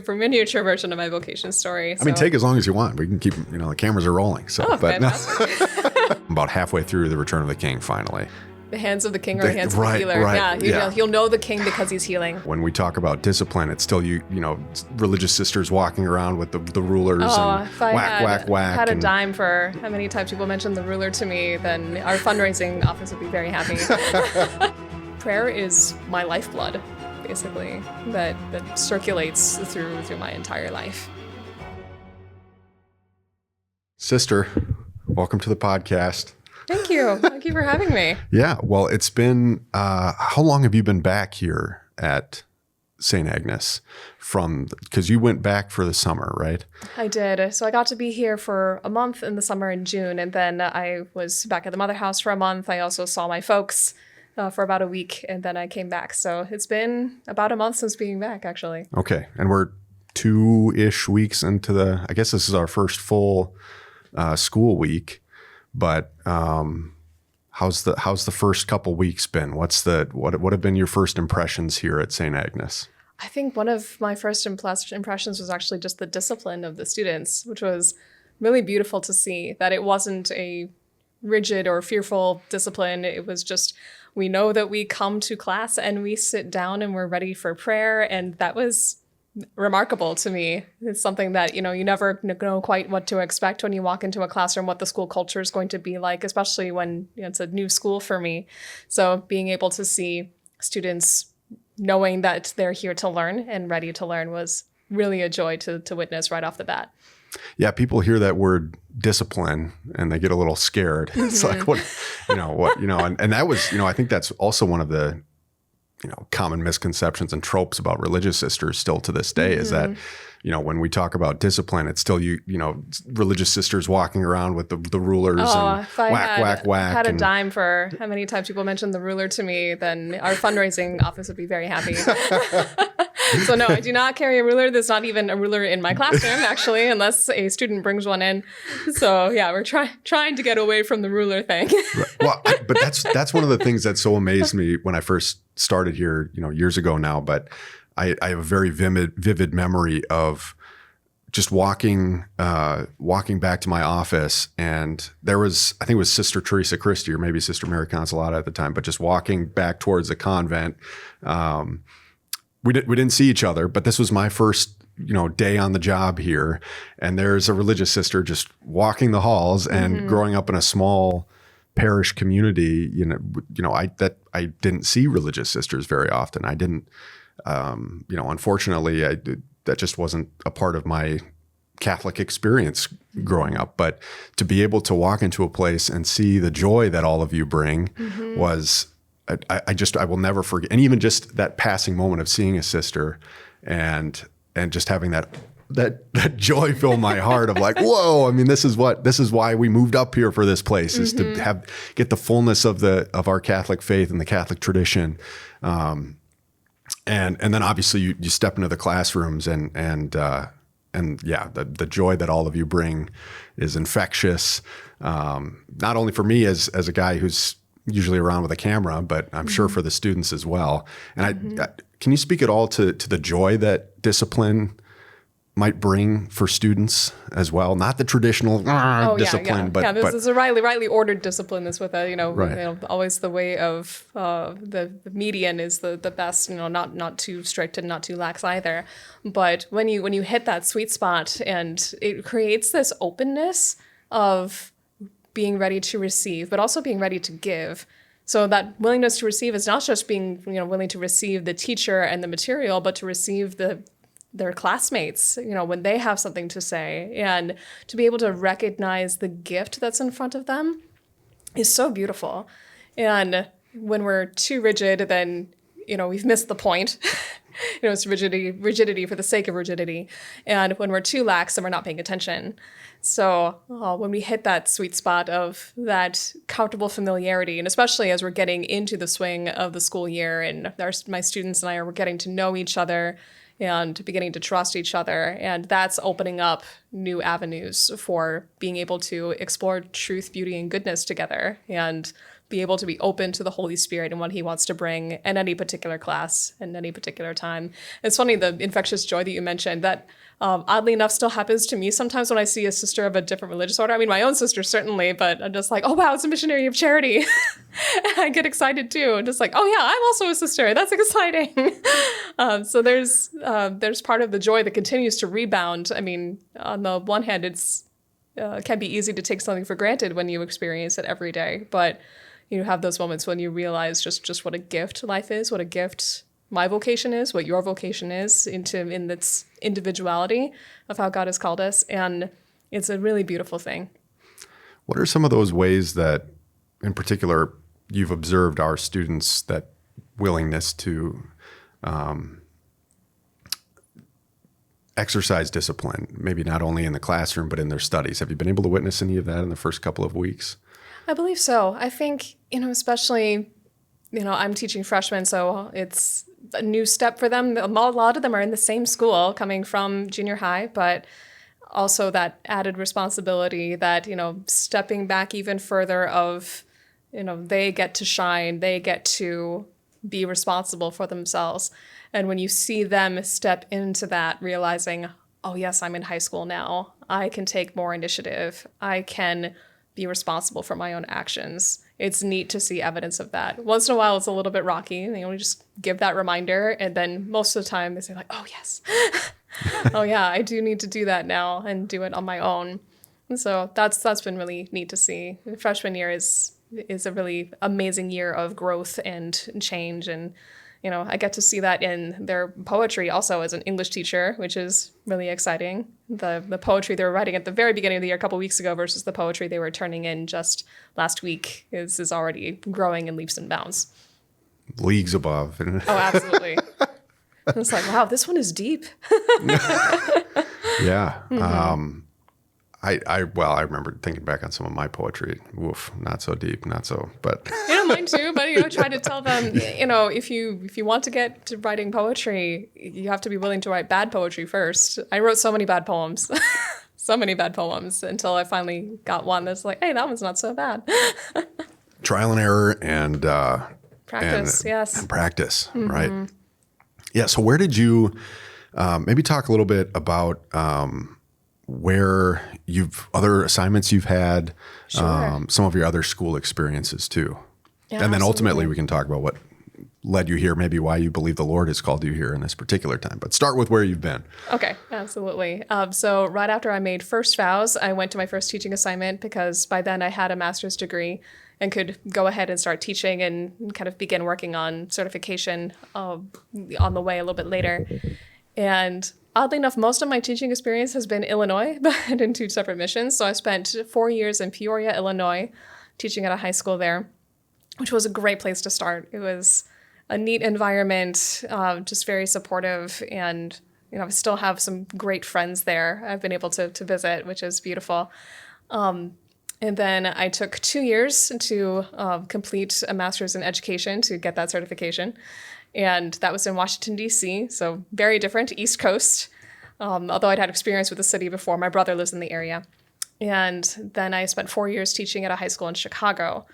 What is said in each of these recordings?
For miniature version of my vocation story. I mean, take as long as you want. We can keep, the cameras are rolling. So, fantastic. About halfway through the Return of the King, finally. The hands of the king are the hands of the healer. Right, Yeah, you'll know the king because he's healing. When we talk about discipline, it's still religious sisters walking around with the rulers and whack. Had a dime for how many times people mentioned the ruler to me, then our fundraising office would be very happy. Prayer is my lifeblood, basically, that circulates through my entire life. Sister, welcome to the podcast. Thank you. Thank you for having me. Yeah, well, it's been, how long have you been back here at Saint Agnes? Because you went back for the summer, right? I did. So I got to be here for a month in the summer in June, and then I was back at the mother house for a month. I also saw my folks for about a week, and then I came back. So it's been about a month since being back, actually. Okay, and we're 2-ish weeks into I guess this is our first full school week. But how's the first couple weeks been? What have been your first impressions here at Saint Agnes? I think one of my first impressions was actually just the discipline of the students, which was really beautiful to see, that it wasn't a rigid or fearful discipline. It was just, we know that we come to class and we sit down and we're ready for prayer. And that was remarkable to me. It's something that, you never know quite what to expect when you walk into a classroom, what the school culture is going to be like, especially when it's a new school for me. So being able to see students knowing that they're here to learn and ready to learn was really a joy to witness right off the bat. Yeah, people hear that word discipline and they get a little scared. It's like, and that was, I think that's also one of the common misconceptions and tropes about religious sisters still to this day is that, when we talk about discipline, it's still, religious sisters walking around with the rulers and whack. Had a dime for how many times people mentioned the ruler to me, then our fundraising office would be very happy. So no, I do not carry a ruler. There's not even a ruler in my classroom, actually, unless a student brings one in. So yeah, we're trying to get away from the ruler thing. Right. Well, but that's one of the things that so amazed me when I first started here, years ago now. But I have a very vivid memory of just walking back to my office, and there was, I think it was Sister Teresa Christie or maybe Sister Mary Consolata at the time, but just walking back towards the convent. We didn't see each other, but this was my first, day on the job here. And there's a religious sister just walking the halls and growing up in a small parish community, I didn't see religious sisters very often. I didn't, unfortunately, that just wasn't a part of my Catholic experience growing up. But to be able to walk into a place and see the joy that all of you bring was, I will never forget. And even just that passing moment of seeing a sister and just having that joy fill my heart of like, whoa, I mean, this is why we moved up here for this place, is to get the fullness of our Catholic faith and the Catholic tradition. And then obviously you step into the classrooms and yeah, the joy that all of you bring is infectious. Not only for me as a guy who's usually around with a camera, but I'm sure for the students as well. And can you speak at all to the joy that discipline might bring for students as well? Not the traditional discipline, but this is a rightly ordered discipline. That's with always the way of the median is the best. Not too strict and not too lax either. But when you hit that sweet spot, and it creates this openness of being ready to receive, but also being ready to give. So that willingness to receive is not just being willing to receive the teacher and the material, but to receive their classmates, when they have something to say, and to be able to recognize the gift that's in front of them is so beautiful. And when we're too rigid, then, we've missed the point. It's rigidity for the sake of rigidity. And when we're too lax, then we're not paying attention. So when we hit that sweet spot of that comfortable familiarity, and especially as we're getting into the swing of the school year, and my students and I are getting to know each other and beginning to trust each other. And that's opening up new avenues for being able to explore truth, beauty, and goodness together. And be able to be open to the Holy Spirit and what he wants to bring in any particular class and any particular time. It's funny, the infectious joy that you mentioned, that oddly enough still happens to me sometimes when I see a sister of a different religious order. I mean, my own sister certainly, but I'm just like, oh wow, it's a missionary of charity. And I get excited too. I'm just like, oh yeah, I'm also a sister. That's exciting. So there's part of the joy that continues to rebound. I mean, on the one hand, it can be easy to take something for granted when you experience it every day, but you have those moments when you realize just what a gift life is, what a gift my vocation is, what your vocation is, in its individuality of how God has called us. And it's a really beautiful thing. What are some of those ways that, in particular, you've observed our students, that willingness to exercise discipline, maybe not only in the classroom, but in their studies? Have you been able to witness any of that in the first couple of weeks? I believe so. I think, especially, I'm teaching freshmen, so it's a new step for them. A lot of them are in the same school coming from junior high, but also that added responsibility, that, stepping back even further of, they get to shine, they get to be responsible for themselves. And when you see them step into that, realizing, oh yes, I'm in high school now, I can take more initiative, I can be responsible for my own actions. It's neat to see evidence of that. Once in a while, it's a little bit rocky. We just give that reminder. And then most of the time they say like, oh yes, oh yeah, I do need to do that now and do it on my own. And so that's been really neat to see. The freshman year is a really amazing year of growth and change. And, I get to see that in their poetry also as an English teacher, which is really exciting. The poetry they were writing at the very beginning of the year, a couple weeks ago, versus the poetry they were turning in just last week is already growing in leaps and bounds. Leagues above. Oh, absolutely. It's like, wow, this one is deep. Yeah. Mm-hmm. I remember thinking back on some of my poetry. Woof, not so deep, not so, but. Mine too, but, try to tell them, if you want to get to writing poetry, you have to be willing to write bad poetry first. I wrote so many bad poems, until I finally got one that's like, hey, that one's not so bad. Trial and error and practice, yes. And practice, mm-hmm. Right? Yeah, so where did you, maybe talk a little bit about where other assignments you've had, sure. Some of your other school experiences too. Yeah, and then absolutely. ultimately we can talk about what led you here, maybe why you believe the Lord has called you here in this particular time. But start with where you've been. Okay, absolutely. So right after I made first vows, I went to my first teaching assignment because by then I had a master's degree and could go ahead and start teaching and kind of begin working on certification on the way a little bit later. And oddly enough, most of my teaching experience has been Illinois, but in two separate missions. So I spent 4 years in Peoria, Illinois, teaching at a high school there, which was a great place to start. It was a neat environment, just very supportive. And, I still have some great friends there I've been able to visit, which is beautiful. And then I took 2 years to complete a master's in education to get that certification. And that was in Washington, D.C., so very different, East Coast. Although I'd had experience with the city before, my brother lives in the area. And then I spent 4 years teaching at a high school in Chicago.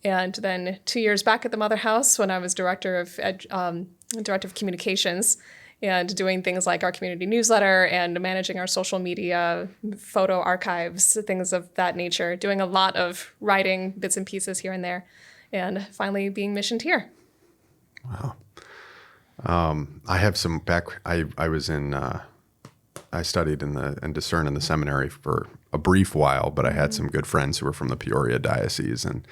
And then 2 years back at the Mother House when I was director of communications and doing things like our community newsletter and managing our social media, photo archives, things of that nature, doing a lot of writing bits and pieces here and there, and finally being missioned here. Wow. I have some back. I was in. I studied and discerned in the seminary for a brief while, but I had some good friends who were from the Peoria diocese, and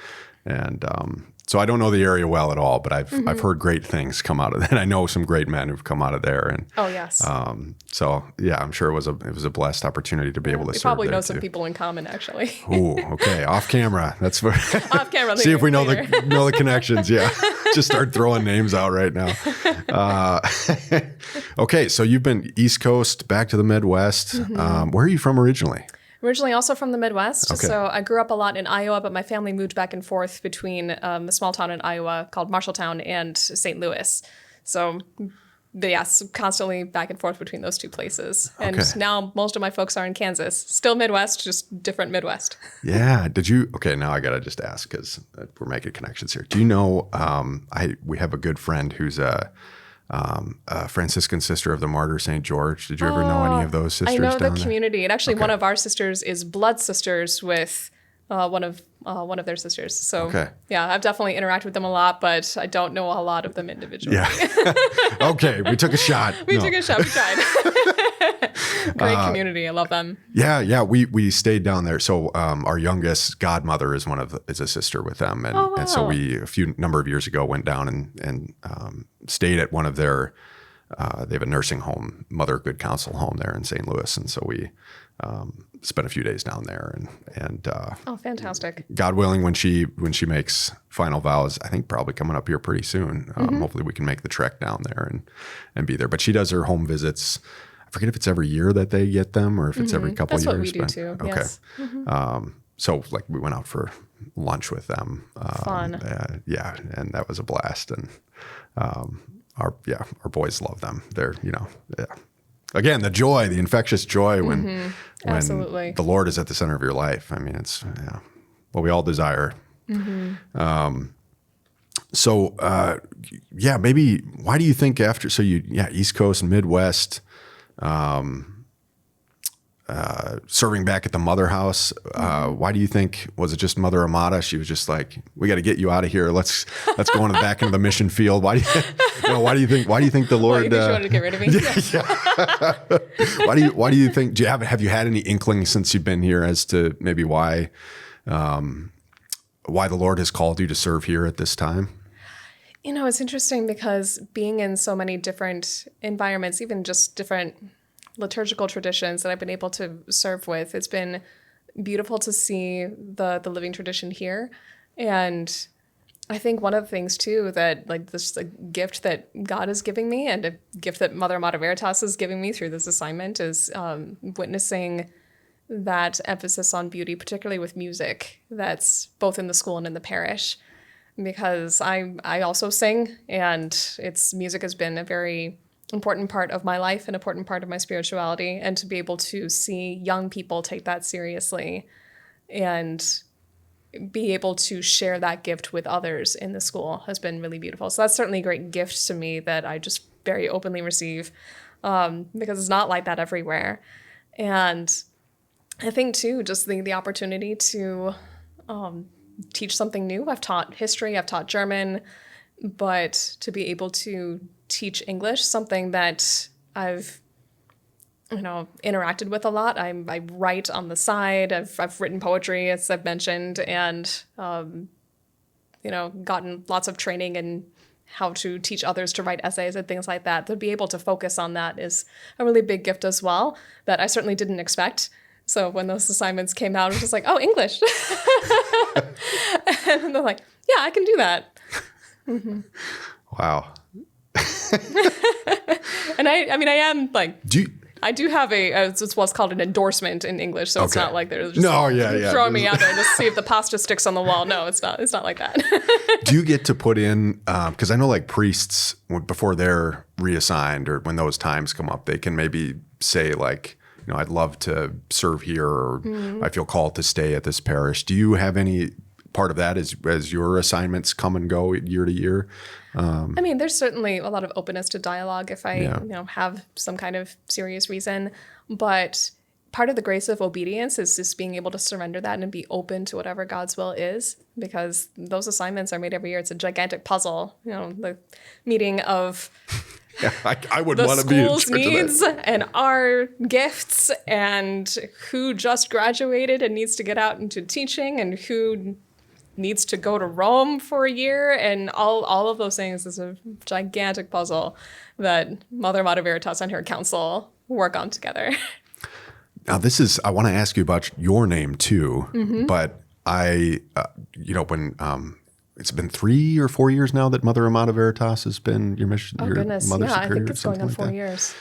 so I don't know the area well at all, but I've heard great things come out of that. I know some great men who've come out of there, and oh yes. So yeah, I'm sure it was a blessed opportunity to be able to serve probably there know too. some people in common actually. Ooh, okay, off camera. That's where off camera. See if we know the connections. Yeah, just start throwing names out right now. Okay, so you've been East Coast, back to the Midwest. Mm-hmm. Where are you from originally? Originally also from the Midwest. Okay. So I grew up a lot in Iowa, but my family moved back and forth between a small town in Iowa called Marshalltown and St. Louis. So yes, constantly back and forth between those two places. And Okay. now most of my folks are in Kansas. Still Midwest, just different Midwest. Yeah. Okay, now I got to just ask because we're making connections here. Do you know, we have a good friend who's a Franciscan Sister of the Martyr, St. George. Did you ever know any of those sisters I know down the there? community. And actually, Okay. one of our sisters is blood sisters with one of their sisters. So Okay. yeah, I've definitely interacted with them a lot, but I don't know a lot of them individually. Yeah. Okay, we took a shot. We took a shot. We tried. Great community. I love them. Yeah. We stayed down there. So our youngest godmother is is a sister with them, and, Oh, wow. and so we number of years ago went down and stayed at one of their. They have a nursing home, Mother Good Counsel home there in St. Louis, and so we spent a few days down there. And Oh, fantastic. God willing, when she makes final vows, I think probably coming up here pretty soon. Hopefully, we can make the trek down there and be there. But she does her home visits. I forget if it's every year that they get them or if it's every couple That's years. what we do but- too. Okay. Yes. So like we went out for lunch with them. Fun. Yeah, and that was a blast. And our boys love them. They're again the joy, the infectious joy when Absolutely. the Lord is at the center of your life. I mean, it's what we all desire. So maybe why do you think East Coast and Midwest? Serving back at the Mother House. Why do you think, was it just Mother Amata? She was just like, we got to get you out of here. Let's go on back into the mission field. Why do you think the Lord, You wanted to get rid of me? why do you think, have you had any inkling since you've been here as to maybe why the Lord has called you to serve here at this time? It's interesting because being in so many different environments, even just different liturgical traditions that I've been able to serve with, it's been beautiful to see the living tradition here. And I think one of the things too that like this a gift that God is giving me and a gift that Mother Amata Veritas is giving me through this assignment is witnessing that emphasis on beauty, particularly with music, that's both in the school and in the parish. Because I also sing, and music has been a very important part of my life, an important part of my spirituality, and to be able to see young people take that seriously and be able to share that gift with others in the school has been really beautiful. So that's certainly a great gift to me that I just very openly receive because it's not like that everywhere. And I think too, just the opportunity to teach something new. I've taught history, I've taught German, but to be able to teach English, something that I've interacted with a lot. I write on the side. I've written poetry, as I've mentioned, and gotten lots of training in how to teach others to write essays and things like that. To be able to focus on that is a really big gift as well that I certainly didn't expect. So when those assignments came out, I was just like, oh, English. And they're like, yeah, I can do that. Mm-hmm. Wow. And I am like, I do have it's what's called an endorsement in English. So it's not like they're just throwing me out there to see if the pasta sticks on the wall. No, it's not like that. Do you get to put in, because I know like priests, before they're reassigned or when those times come up, they can maybe say like, I'd love to serve here, or I feel called to stay at this parish. Do you have any part of that as your assignments come and go year to year? I mean, there's certainly a lot of openness to dialogue if I have some kind of serious reason. But part of the grace of obedience is just being able to surrender that and be open to whatever God's will is, because those assignments are made every year. It's a gigantic puzzle, the meeting of Yeah, I would the want to be in school's charge needs of that. and our gifts, and who just graduated and needs to get out into teaching, and who needs to go to Rome for a year, and all of those things is a gigantic puzzle that Mother Amata Veritas and her council work on together. Now I want to ask you about your name too, but when it's been 3 or 4 years now that Mother Amata Veritas has been your mission. Oh, your goodness. Mother Yeah, I Superior, think it's going on 4 years.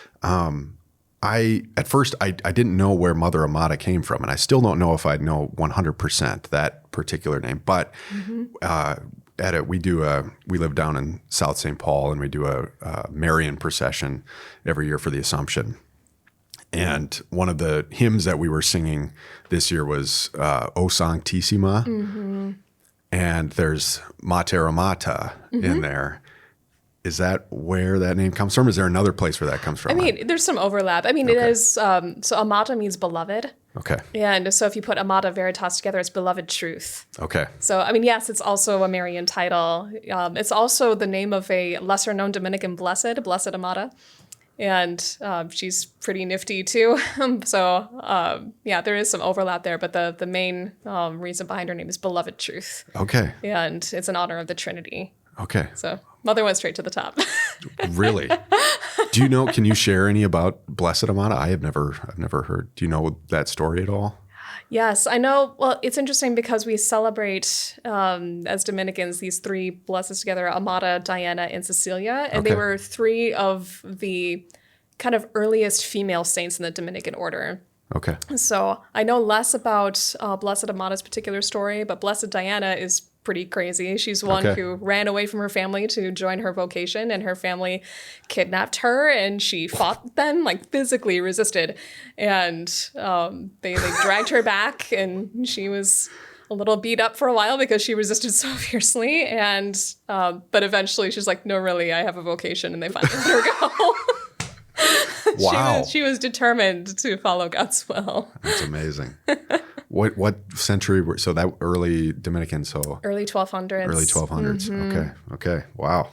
At first I didn't know where Mother Amata came from, and I still don't know if I know 100% that particular name. But we live down in South St. Paul, and we do a Marian procession every year for the Assumption. And one of the hymns that we were singing this year was O Sanctissima. Mm-hmm. And there's Mater Amata in there. Is that where that name comes from? Is there another place where that comes from? I mean, there's some overlap. I mean, it is, so Amata means beloved. Okay. And so if you put Amata Veritas together, it's beloved truth. Okay. So, I mean, yes, it's also a Marian title. It's also the name of a lesser known Dominican blessed, Blessed Amata. And she's pretty nifty too. Yeah, there is some overlap there, but the main reason behind her name is beloved truth. Okay. And it's in honor of the Trinity. Okay. So mother went straight to the top. Really? Do you know, can you share any about Blessed Amata? I've never heard. Do you know that story at all? Yes, I know. Well, it's interesting because we celebrate as Dominicans these three blesseds together, Amata, Diana, and Cecilia. And they were three of the kind of earliest female saints in the Dominican order. Okay. So I know less about Blessed Amata's particular story, but Blessed Diana is pretty crazy. She's one who ran away from her family to join her vocation, and her family kidnapped her, and she fought them, like physically resisted. And they dragged her back, and she was a little beat up for a while because she resisted so fiercely. And but eventually she's like, no, really, I have a vocation, and they finally let her go. Wow. She was determined to follow God's will. That's amazing. What century were, so that early Dominican, so early 1200s. Early 1200s. Mm-hmm. Okay. Wow.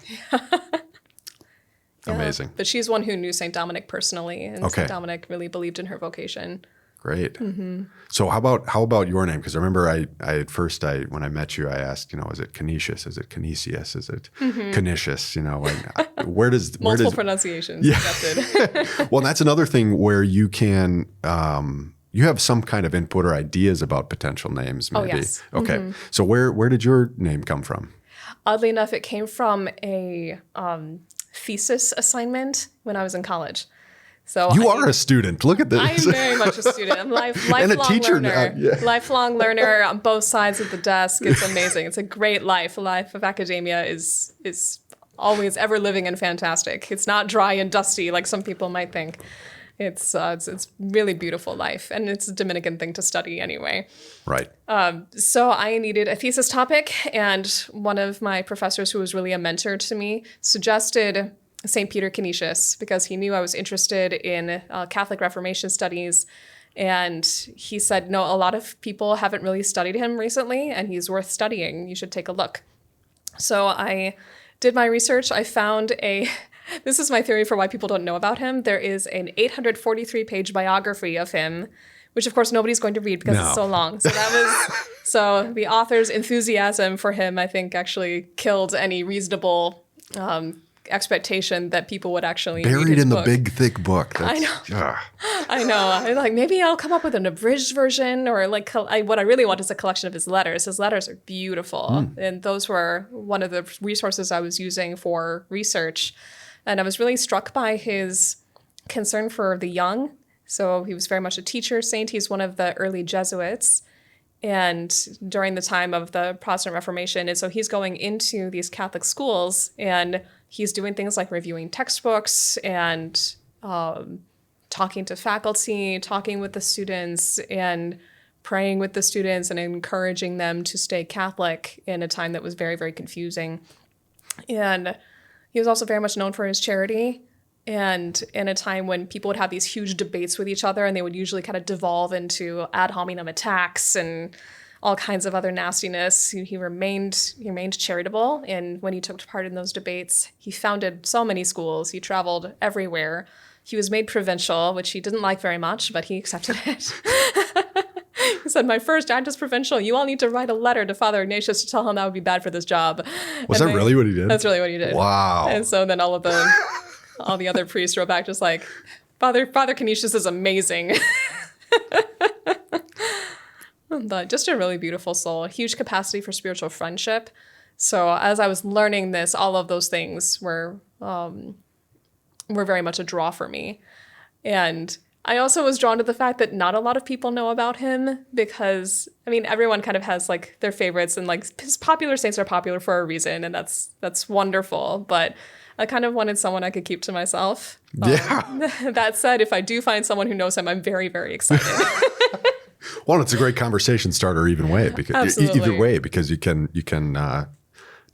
Amazing. But she's one who knew Saint Dominic personally, and Saint Dominic really believed in her vocation. Great. Mm-hmm. So how about your name? Because I remember when I met you, I asked, is it Canisius? Is it Canisius? Is it Canisius? Where does multiple pronunciations accepted. Well, that's another thing where you can you have some kind of input or ideas about potential names, maybe. Oh, yes. Okay. Mm-hmm. So where did your name come from? Oddly enough, it came from a thesis assignment when I was in college. So you are a student. Look at this. I'm very much a student. I'm lifelong and a teacher learner. now. Yeah. Lifelong learner on both sides of the desk. It's amazing. It's a great life. Life of academia is always ever living and fantastic. It's not dry and dusty like some people might think. It's really beautiful life, and it's a Dominican thing to study anyway. Right. So I needed a thesis topic, and one of my professors, who was really a mentor to me, suggested St. Peter Canisius, because he knew I was interested in Catholic Reformation studies. And he said, no, a lot of people haven't really studied him recently, and he's worth studying. You should take a look. So I did my research. I found this is my theory for why people don't know about him. There is an 843-page biography of him, which of course nobody's going to read because it's so long. So so the author's enthusiasm for him, I think, actually killed any reasonable expectation that people would actually buried in book. The big thick book. I know. I know. I'm like, maybe I'll come up with an abridged version, or like what I really want is a collection of his letters. His letters are beautiful, and those were one of the resources I was using for research. And I was really struck by his concern for the young. So he was very much a teacher saint. He's one of the early Jesuits, and during the time of the Protestant Reformation. And so he's going into these Catholic schools, and he's doing things like reviewing textbooks and talking to faculty, talking with the students, and praying with the students and encouraging them to stay Catholic in a time that was very, very confusing. And he was also very much known for his charity. And in a time when people would have these huge debates with each other, and they would usually kind of devolve into ad hominem attacks and all kinds of other nastiness, he remained charitable. And when he took part in those debates, he founded so many schools. He traveled everywhere. He was made provincial, which he didn't like very much, but he accepted it. He said, my first act is provincial. You all need to write a letter to Father Ignatius to tell him that would be bad for this job. Was that really what he did? That's really what he did. Wow. And so then all the other priests wrote back just like, Father Canisius is amazing. But just a really beautiful soul, a huge capacity for spiritual friendship. So as I was learning this, all of those things were very much a draw for me. And I also was drawn to the fact that not a lot of people know about him because, I mean, everyone kind of has like their favorites, and like his popular saints are popular for a reason, and that's wonderful. But I kind of wanted someone I could keep to myself. Yeah. That said, if I do find someone who knows him, I'm very, very excited. Well, it's a great conversation starter either way, because you can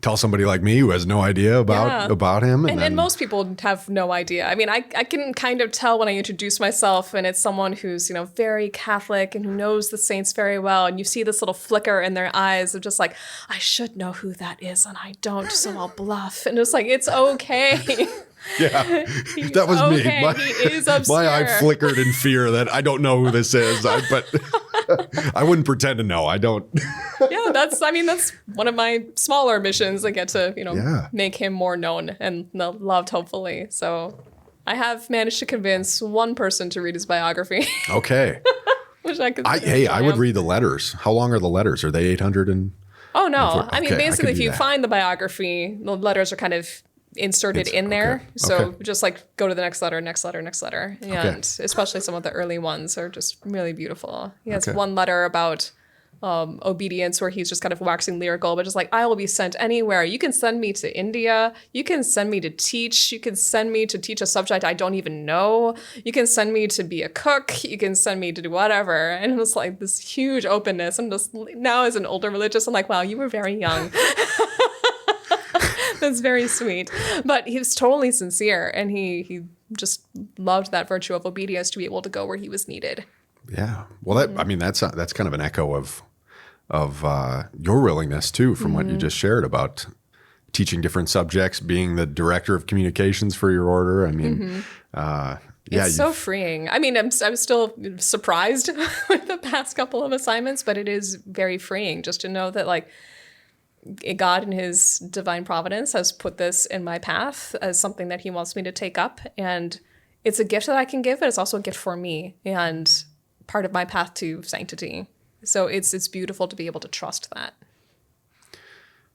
tell somebody like me who has no idea about him. And most people have no idea. I mean, I can kind of tell when I introduce myself and it's someone who's, very Catholic and who knows the saints very well. And you see this little flicker in their eyes of just like, I should know who that is and I don't, so I'll bluff. And it's like, it's okay. Yeah, that was me. He is obscure. My eye flickered in fear that I don't know who this is, but I wouldn't pretend to know. I don't. Yeah, that's one of my smaller missions. I get to, make him more known and loved, hopefully. So I have managed to convince one person to read his biography. Okay. Which I could. I would read the letters. How long are the letters? Are they 800 and? Oh, no. I mean, basically, if you find the biography, the letters are kind of inserted in there. So just like go to the next letter. And especially some of the early ones are just really beautiful. He has one letter about obedience where he's just kind of waxing lyrical, but just like, I will be sent anywhere. You can send me to India. You can send me to teach. You can send me to teach a subject I don't even know. You can send me to be a cook. You can send me to do whatever. And it was like this huge openness. I'm just now as an older religious, I'm like, wow, you were very young. That's very sweet. But he was totally sincere, and he just loved that virtue of obedience to be able to go where he was needed. Yeah. Well, that's kind of an echo of your willingness too, from what you just shared about teaching different subjects, being the director of communications for your order. I mean, it's so freeing. I mean, I'm still surprised with the past couple of assignments, but it is very freeing just to know that like God in his divine providence has put this in my path as something that he wants me to take up. And it's a gift that I can give, but it's also a gift for me and part of my path to sanctity. So it's beautiful to be able to trust that.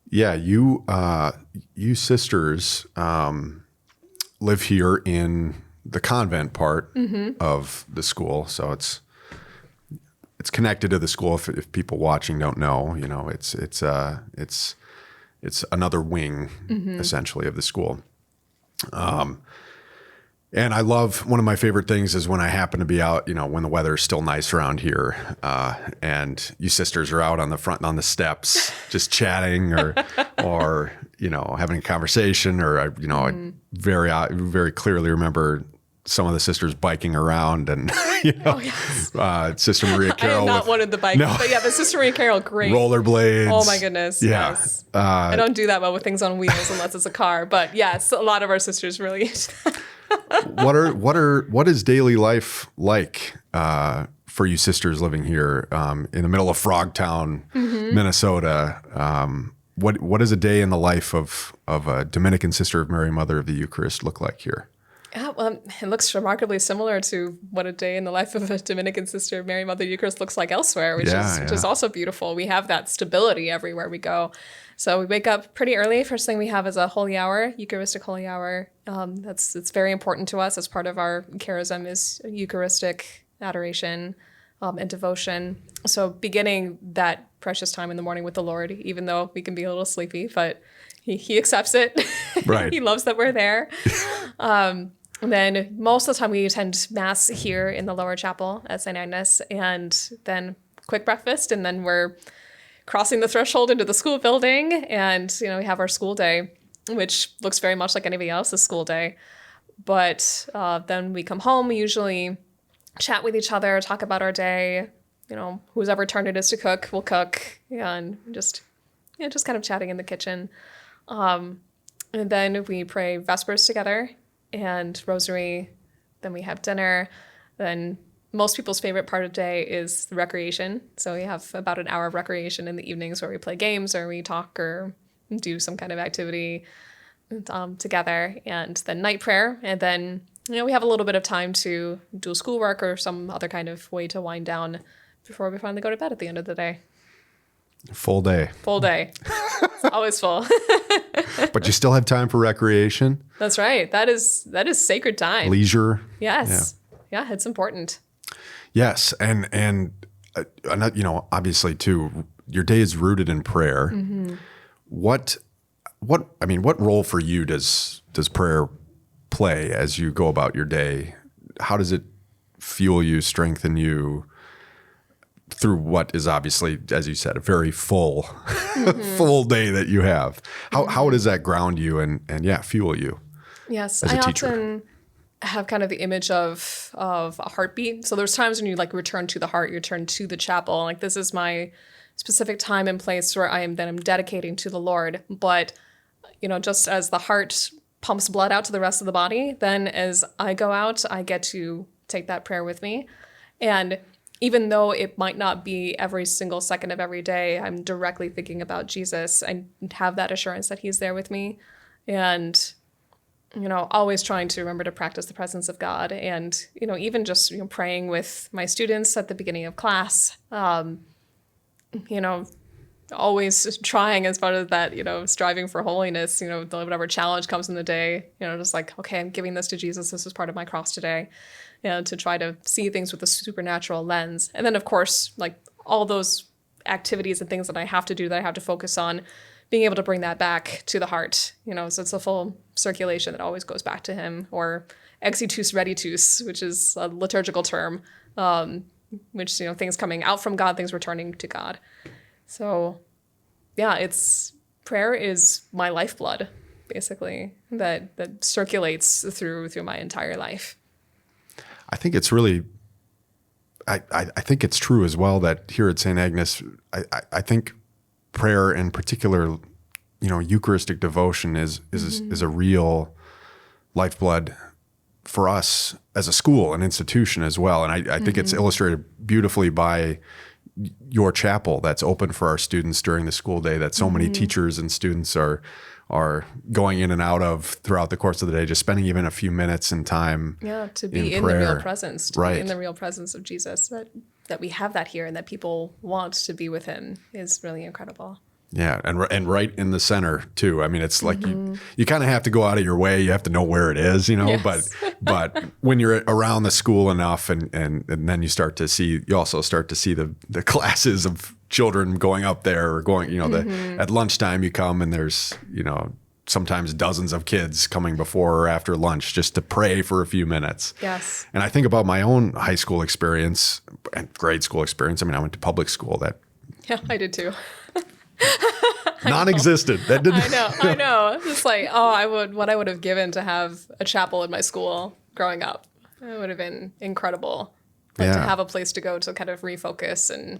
Yeah, you sisters live here in the convent part of the school. So it's connected to the school. If people watching don't know, it's another wing essentially of the school. And I love, one of my favorite things is when I happen to be out, when the weather is still nice around here, and you sisters are out on the front, on the steps, just chatting or having a conversation, or I very clearly remember some of the sisters biking around, and Sister Maria Carol. I am not one of the bikers, but yeah, but Sister Maria Carol, great. Rollerblades. Oh my goodness, yeah. Yes. I don't do that well with things on wheels unless it's a car, but yes, a lot of our sisters really. What is daily life like for you sisters living here in the middle of Frogtown, Minnesota? What does a day in the life of a Dominican Sister of Mary, Mother of the Eucharist, look like here? Yeah, well, it looks remarkably similar to what a day in the life of a Dominican Sister of Mary, Mother of the Eucharist looks like elsewhere, which is also beautiful. We have that stability everywhere we go. So we wake up pretty early. First thing we have is a holy hour, Eucharistic holy hour. It's very important to us as part of our charism is Eucharistic adoration and devotion. So beginning that precious time in the morning with the Lord, even though we can be a little sleepy, but he accepts it. Right. He loves that we're there. And then most of the time we attend Mass here in the lower chapel at Saint Agnes, and then quick breakfast, and then we're crossing the threshold into the school building, and we have our school day, which looks very much like anybody else's school day. But then we come home, we usually chat with each other, talk about our day, whose ever turn it is to cook, we'll cook, and just kind of chatting in the kitchen. And then we pray Vespers together and Rosary. Then we have dinner. Then most people's favorite part of the day is the recreation. So we have about an hour of recreation in the evenings where we play games or we talk or do some kind of activity together. And then night prayer. And then, we have a little bit of time to do schoolwork or some other kind of way to wind down before we finally go to bed at the end of the day. Full day. Full day. It's always full. But you still have time for recreation. That's right. That is sacred time. Leisure. Yes. yeah, it's important. Yes. And obviously too, your day is rooted in prayer. What role for you does prayer play as you go about your day? How does it fuel you, strengthen you through what is obviously, as you said, a very full, full day that you have? How does that ground you and fuel you? Yes, as a I teacher? often have kind of the image of a heartbeat. So there's times when you like return to the heart, you return to the chapel. Like this is my specific time and place where I'm dedicating to the Lord. But, just as the heart pumps blood out to the rest of the body, then as I go out, I get to take that prayer with me. And even though it might not be every single second of every day, I'm directly thinking about Jesus and have that assurance that he's there with me. And always trying to remember to practice the presence of God. And, even just, praying with my students at the beginning of class, always trying as part of that, striving for holiness, whatever challenge comes in the day, just like, okay, I'm giving this to Jesus. This is part of my cross today, to try to see things with a supernatural lens. And then, of course, like all those activities and things that I have to do, that I have to focus on, being able to bring that back to the heart, so it's a full circulation that always goes back to him, or exitus reditus, which is a liturgical term, which, things coming out from God, things returning to God. So yeah, prayer is my lifeblood, basically, that circulates through my entire life. I think it's really, I think it's true as well that here at Saint Agnes, I think prayer in particular, Eucharistic devotion is a real lifeblood for us as a school, an institution as well. And I think it's illustrated beautifully by your chapel that's open for our students during the school day, that so many teachers and students are going in and out of throughout the course of the day, just spending even a few minutes in time. Yeah, to be in prayer. the real presence, to Right. be in the real presence of Jesus, that we have that here and that people want to be with him is really incredible. Yeah, and right in the center too. I mean, it's like you kind of have to go out of your way. You have to know where it is, Yes. But when you're around the school enough, and then you also start to see the classes of children going up there, or going, at lunchtime you come and there's, sometimes dozens of kids coming before or after lunch just to pray for a few minutes. Yes. And I think about my own high school experience and grade school experience. I mean, I went to public school. Yeah, I did too. Non-existent. That didn't. I know. Just like, what I would have given to have a chapel in my school growing up. It would have been incredible. Like to have a place to go to kind of refocus and,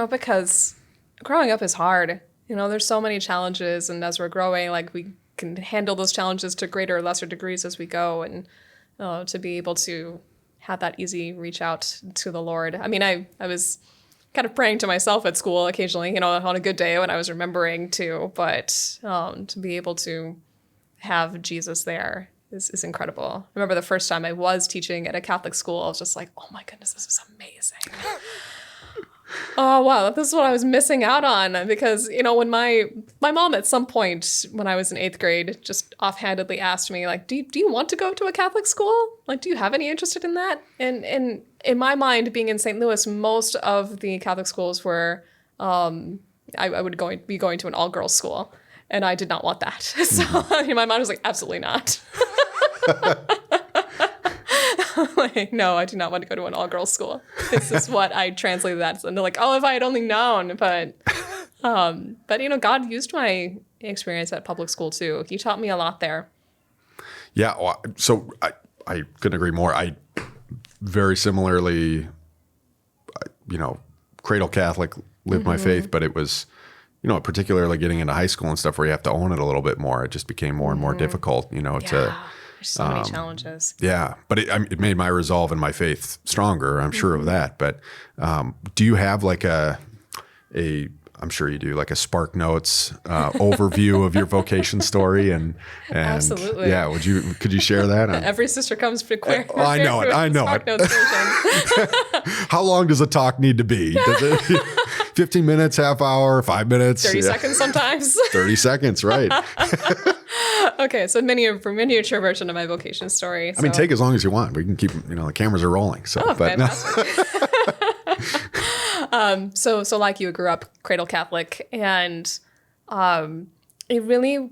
because growing up is hard. There's so many challenges, and as we're growing, like we can handle those challenges to greater or lesser degrees as we go, and to be able to have that easy reach out to the Lord. I mean, I was kind of praying to myself at school occasionally, on a good day when I was remembering to, but to be able to have Jesus there is incredible. I remember the first time I was teaching at a Catholic school, I was just like, oh my goodness, this is amazing. Oh, wow, this is what I was missing out on, because, when my mom at some point when I was in 8th grade just offhandedly asked me, like, do you want to go to a Catholic school? Like, do you have any interest in that? And in my mind, being in St. Louis, most of the Catholic schools were, I would be going to an all-girls school, and I did not want that. So my mind was like, absolutely not. Like, no, I do not want to go to an all-girls school. This is what I translated that. And they're like, oh, if I had only known. But God used my experience at public school too. He taught me a lot there. Yeah. Well, so I couldn't agree more. I very similarly, cradle Catholic, lived my faith, but it was, particularly getting into high school and stuff where you have to own it a little bit more. It just became more and more difficult, to. There's so many challenges. Yeah, but it made my resolve and my faith stronger. I'm sure of that. But do you have like I'm sure you do, like a Spark Notes overview of your vocation story? And absolutely. Yeah, could you share that? Every sister comes prepared. I know it. Spark Notes version. How long does a talk need to be? Does it 15 minutes, half hour, 5 minutes? 30 seconds sometimes. 30 seconds, right. Okay, so miniature version of my vocation story. So. I mean, take as long as you want. We can keep, the cameras are rolling. So, fantastic. So like you, grew up cradle Catholic, and it really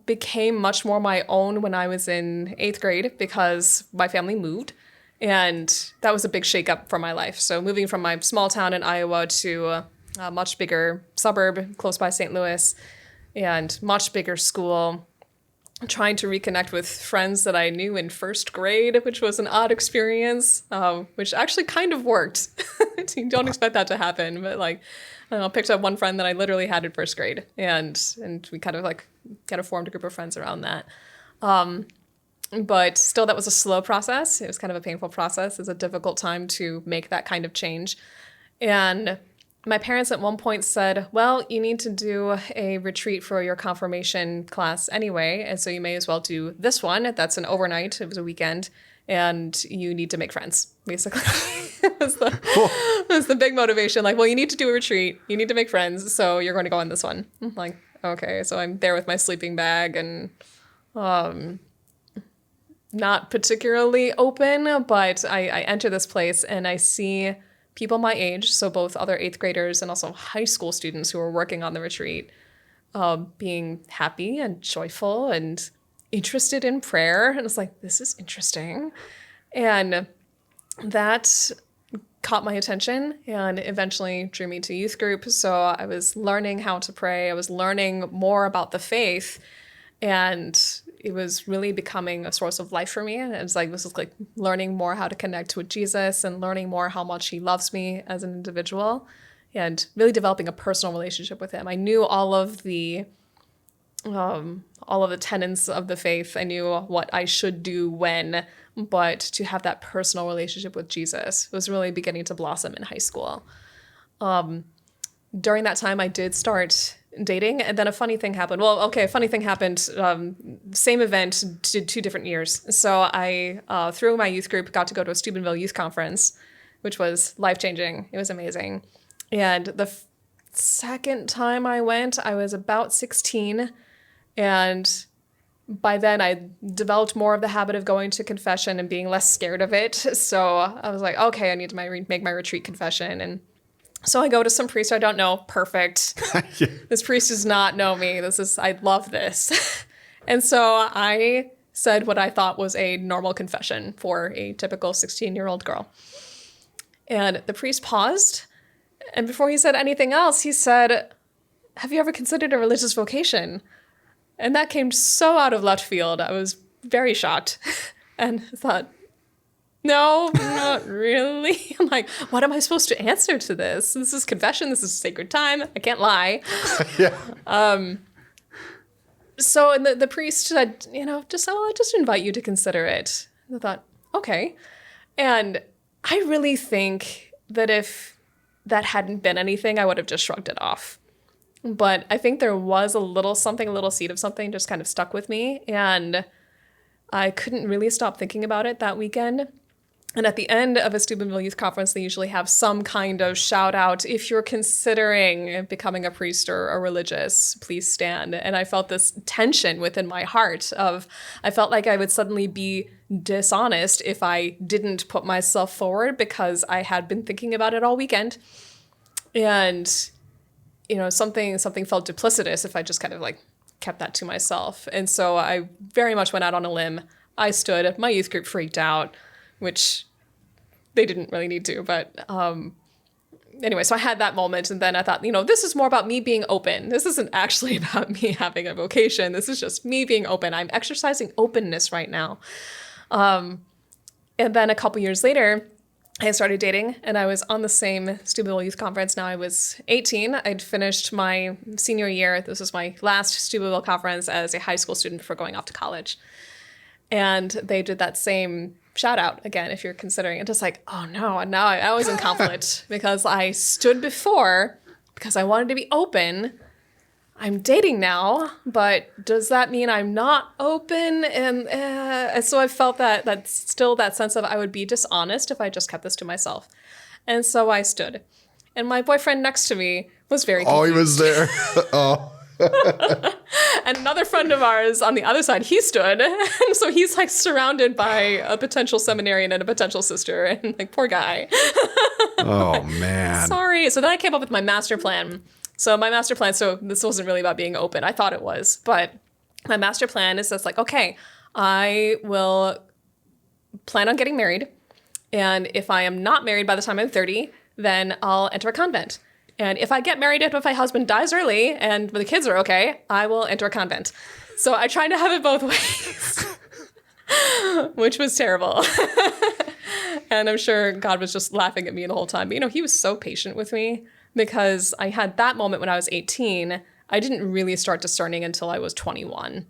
became much more my own when I was in 8th grade because my family moved, and that was a big shakeup for my life. So moving from my small town in Iowa to a much bigger suburb close by St. Louis, and much bigger school, trying to reconnect with friends that I knew in 1st grade, which was an odd experience, which actually kind of worked. You don't expect that to happen, but like, I don't know, picked up one friend that I literally had in 1st grade, and we kind of formed a group of friends around that. But still, that was a slow process. It was kind of a painful process. It was a difficult time to make that kind of change. And my parents at one point said, well, you need to do a retreat for your confirmation class anyway, and so you may as well do this one. That's an overnight. It was a weekend, and you need to make friends, basically. It was the big motivation. Like, well, you need to do a retreat. You need to make friends, so you're going to go on this one. I'm like, okay. So I'm there with my sleeping bag and not particularly open, but I enter this place and I see people my age, so both other 8th graders and also high school students who are working on the retreat, being happy and joyful and interested in prayer. And it's like, this is interesting. And that caught my attention and eventually drew me to youth group. So I was learning how to pray. I was learning more about the faith, and it was really becoming a source of life for me. And this was like learning more how to connect with Jesus and learning more how much he loves me as an individual, and really developing a personal relationship with him. I knew all of the tenets of the faith. I knew what I should do when, but to have that personal relationship with Jesus was really beginning to blossom in high school. During that time, I did start dating, and then a funny thing happened. Well, okay, a funny thing happened. Same event, did 2 different years. So I, through my youth group, got to go to a Steubenville Youth Conference, which was life-changing. It was amazing. And the second time I went, I was about 16, and by then I developed more of the habit of going to confession and being less scared of it. So I was like, okay, I need to make my retreat confession. And so I go to some priest I don't know. Perfect. Yeah. This priest does not know me. I love this. And so I said what I thought was a normal confession for a typical 16-year-old girl. And the priest paused. And before he said anything else, he said, have you ever considered a religious vocation? And that came so out of left field. I was very shocked and thought, no, not really. I'm like, what am I supposed to answer to this? This is confession. This is sacred time. I can't lie. Yeah. So the priest said, I'll just invite you to consider it. And I thought, okay. And I really think that if that hadn't been anything, I would have just shrugged it off. But I think there was a little seed of something just kind of stuck with me. And I couldn't really stop thinking about it that weekend. And at the end of a Steubenville Youth Conference, they usually have some kind of shout out. If you're considering becoming a priest or a religious, please stand. And I felt this tension within my heart I felt like I would suddenly be dishonest if I didn't put myself forward because I had been thinking about it all weekend. And something felt duplicitous if I just kind of like kept that to myself. And so I very much went out on a limb. I stood, my youth group freaked out, which they didn't really need to. But anyway, so I had that moment. And then I thought, this is more about me being open. This isn't actually about me having a vocation. This is just me being open. I'm exercising openness right now. And then a couple years later, I started dating, and I was on the same Steubenville Youth Conference. Now I was 18. I'd finished my senior year. This was my last Steubenville conference as a high school student before going off to college. And they did that same shout out again, if you're considering it. Just like, oh no, now I was in conflict because I stood before because I wanted to be open. I'm dating now, but does that mean I'm not open? And so I felt that still that sense of I would be dishonest if I just kept this to myself. And so I stood. And my boyfriend next to me was very confused. Oh, he was there. Oh. And another friend of ours on the other side, he stood. And so he's like surrounded by a potential seminarian and a potential sister. And like, poor guy. Oh, man. Sorry. So then I came up with my master plan. So this wasn't really about being open. I thought it was. But my master plan is just like, okay, I will plan on getting married. And if I am not married by the time I'm 30, then I'll enter a convent. And if I get married, if my husband dies early and the kids are okay, I will enter a convent. So I tried to have it both ways, which was terrible. And I'm sure God was just laughing at me the whole time. But, he was so patient with me because I had that moment when I was 18. I didn't really start discerning until I was 21.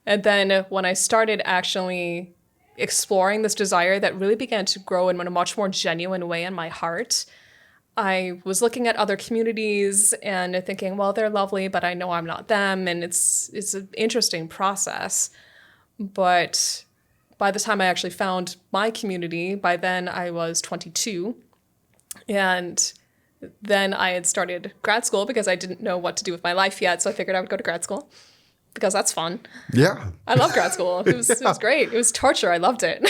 And then when I started actually exploring this desire that really began to grow in a much more genuine way in my heart, I was looking at other communities and thinking, well, they're lovely, but I know I'm not them. And it's an interesting process. But by the time I actually found my community, by then I was 22. And then I had started grad school because I didn't know what to do with my life yet. So I figured I would go to grad school because that's fun. Yeah. I love grad school. It was great. It was torture. I loved it.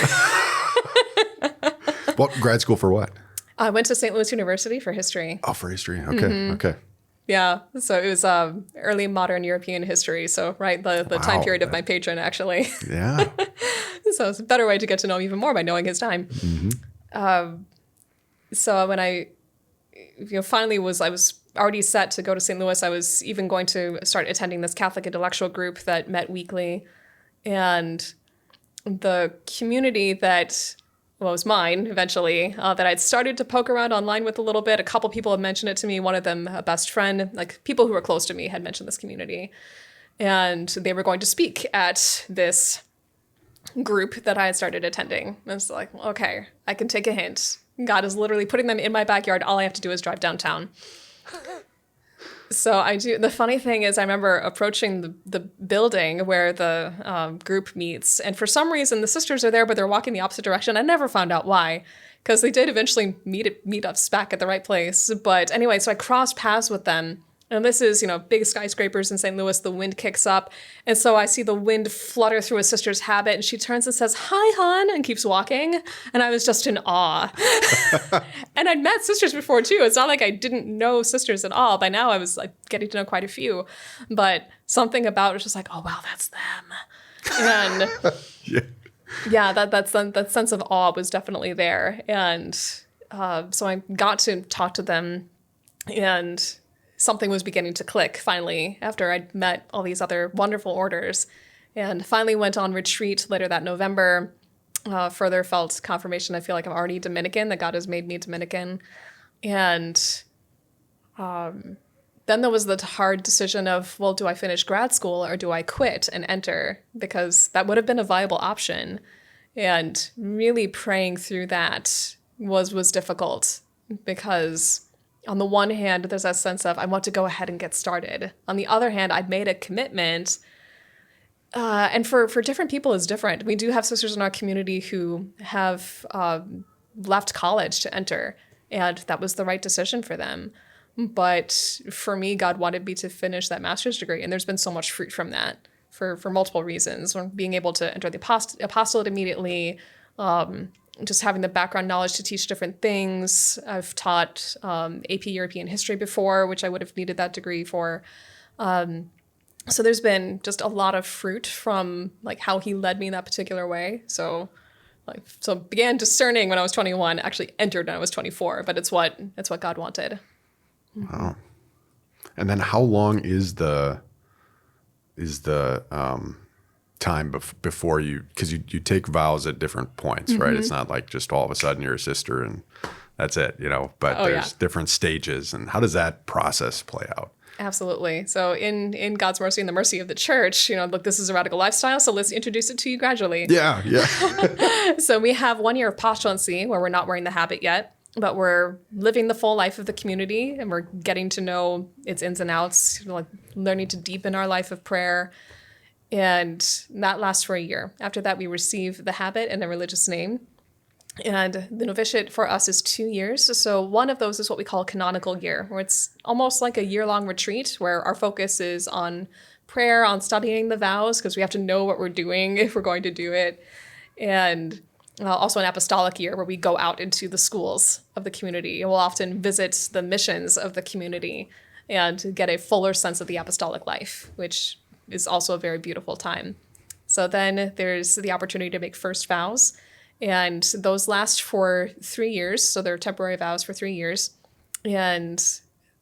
What, grad school for what? I went to St. Louis University for history. Oh, for history. Okay. Okay. Yeah. So it was early modern European history. So, right, the time period of my patron, actually. Yeah. So it's a better way to get to know him even more by knowing his time. So when I finally I was already set to go to St. Louis, I was even going to start attending this Catholic intellectual group that met weekly. And the community that was mine eventually, that I'd started to poke around online with a little bit. A couple people had mentioned it to me. One of them, a best friend, like people who were close to me had mentioned this community. And they were going to speak at this group that I had started attending. And it's like, okay, I can take a hint. God is literally putting them in my backyard. All I have to do is drive downtown. So I do. The funny thing is I remember approaching the building where the group meets. And for some reason, the sisters are there, but they're walking the opposite direction. I never found out why, because they did eventually meet us back at the right place. But anyway, so I crossed paths with them. And this is, big skyscrapers in St. Louis. The wind kicks up. And so I see the wind flutter through a sister's habit. And she turns and says, "Hi, hon," and keeps walking. And I was just in awe. And I'd met sisters before, too. It's not like I didn't know sisters at all. By now, I was like getting to know quite a few. But something about it was just like, oh, wow, that's them. And yeah, that sense of awe was definitely there. And so I got to talk to them, and something was beginning to click finally after I'd met all these other wonderful orders, and finally went on retreat later that November. Further felt confirmation. I feel like I'm already Dominican, that God has made me Dominican. And then there was the hard decision of, well, do I finish grad school or do I quit and enter? Because that would have been a viable option. And really praying through that was difficult, because on the one hand, there's that sense of I want to go ahead and get started. On the other hand, I'd made a commitment. And for different people, it's different. We do have sisters in our community who have left college to enter, and that was the right decision for them. But for me, God wanted me to finish that master's degree, and there's been so much fruit from that for multiple reasons. Being able to enter the apostolate immediately, just having the background knowledge to teach different things. I've taught AP European history before, which I would have needed that degree for. So there's been just a lot of fruit from like how he led me in that particular way. So began discerning when I was 21, actually entered when I was 24, but it's what God wanted. Wow. And then how long is the time before you, because you take vows at different points, right? It's not like just all of a sudden you're a sister and that's it, but there's different stages. And how does that process play out? Absolutely. So in God's mercy and the mercy of the church, look, this is a radical lifestyle, so let's introduce it to you gradually. Yeah. So we have 1 year of postulancy where we're not wearing the habit yet, but we're living the full life of the community, and we're getting to know its ins and outs, like learning to deepen our life of prayer. And that lasts for a year. After that, we receive the habit and a religious name. And the novitiate for us is 2 years. So one of those is what we call a canonical year, where it's almost like a year-long retreat where our focus is on prayer, on studying the vows, because we have to know what we're doing if we're going to do it. And also an apostolic year where we go out into the schools of the community. And we'll often visit the missions of the community and get a fuller sense of the apostolic life, which is also a very beautiful time. So then there's the opportunity to make first vows. And those last for 3 years. So they're temporary vows for 3 years. And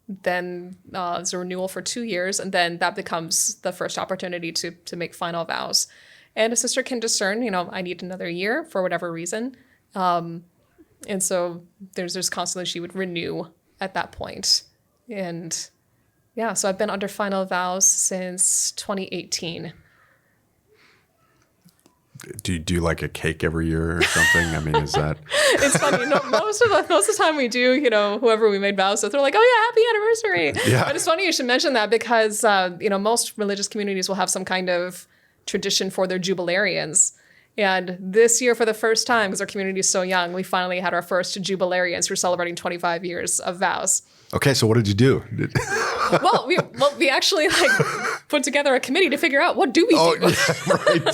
then there's a renewal for 2 years. And then that becomes the first opportunity to make final vows. And a sister can discern, I need another year for whatever reason. And so there's constantly, she would renew at that point. And yeah, so I've been under final vows since 2018. Do you do like a cake every year or something? I mean, is that... It's funny. Most of the time we do, whoever we made vows with, they're like, oh yeah, happy anniversary. Yeah. But it's funny you should mention that because, most religious communities will have some kind of tradition for their jubilarians. And this year, for the first time, because our community is so young, we finally had our first jubilarians who are celebrating 25 years of vows. Okay, so what did you do? Well, we actually put together a committee to figure out what do we do. Yeah, right.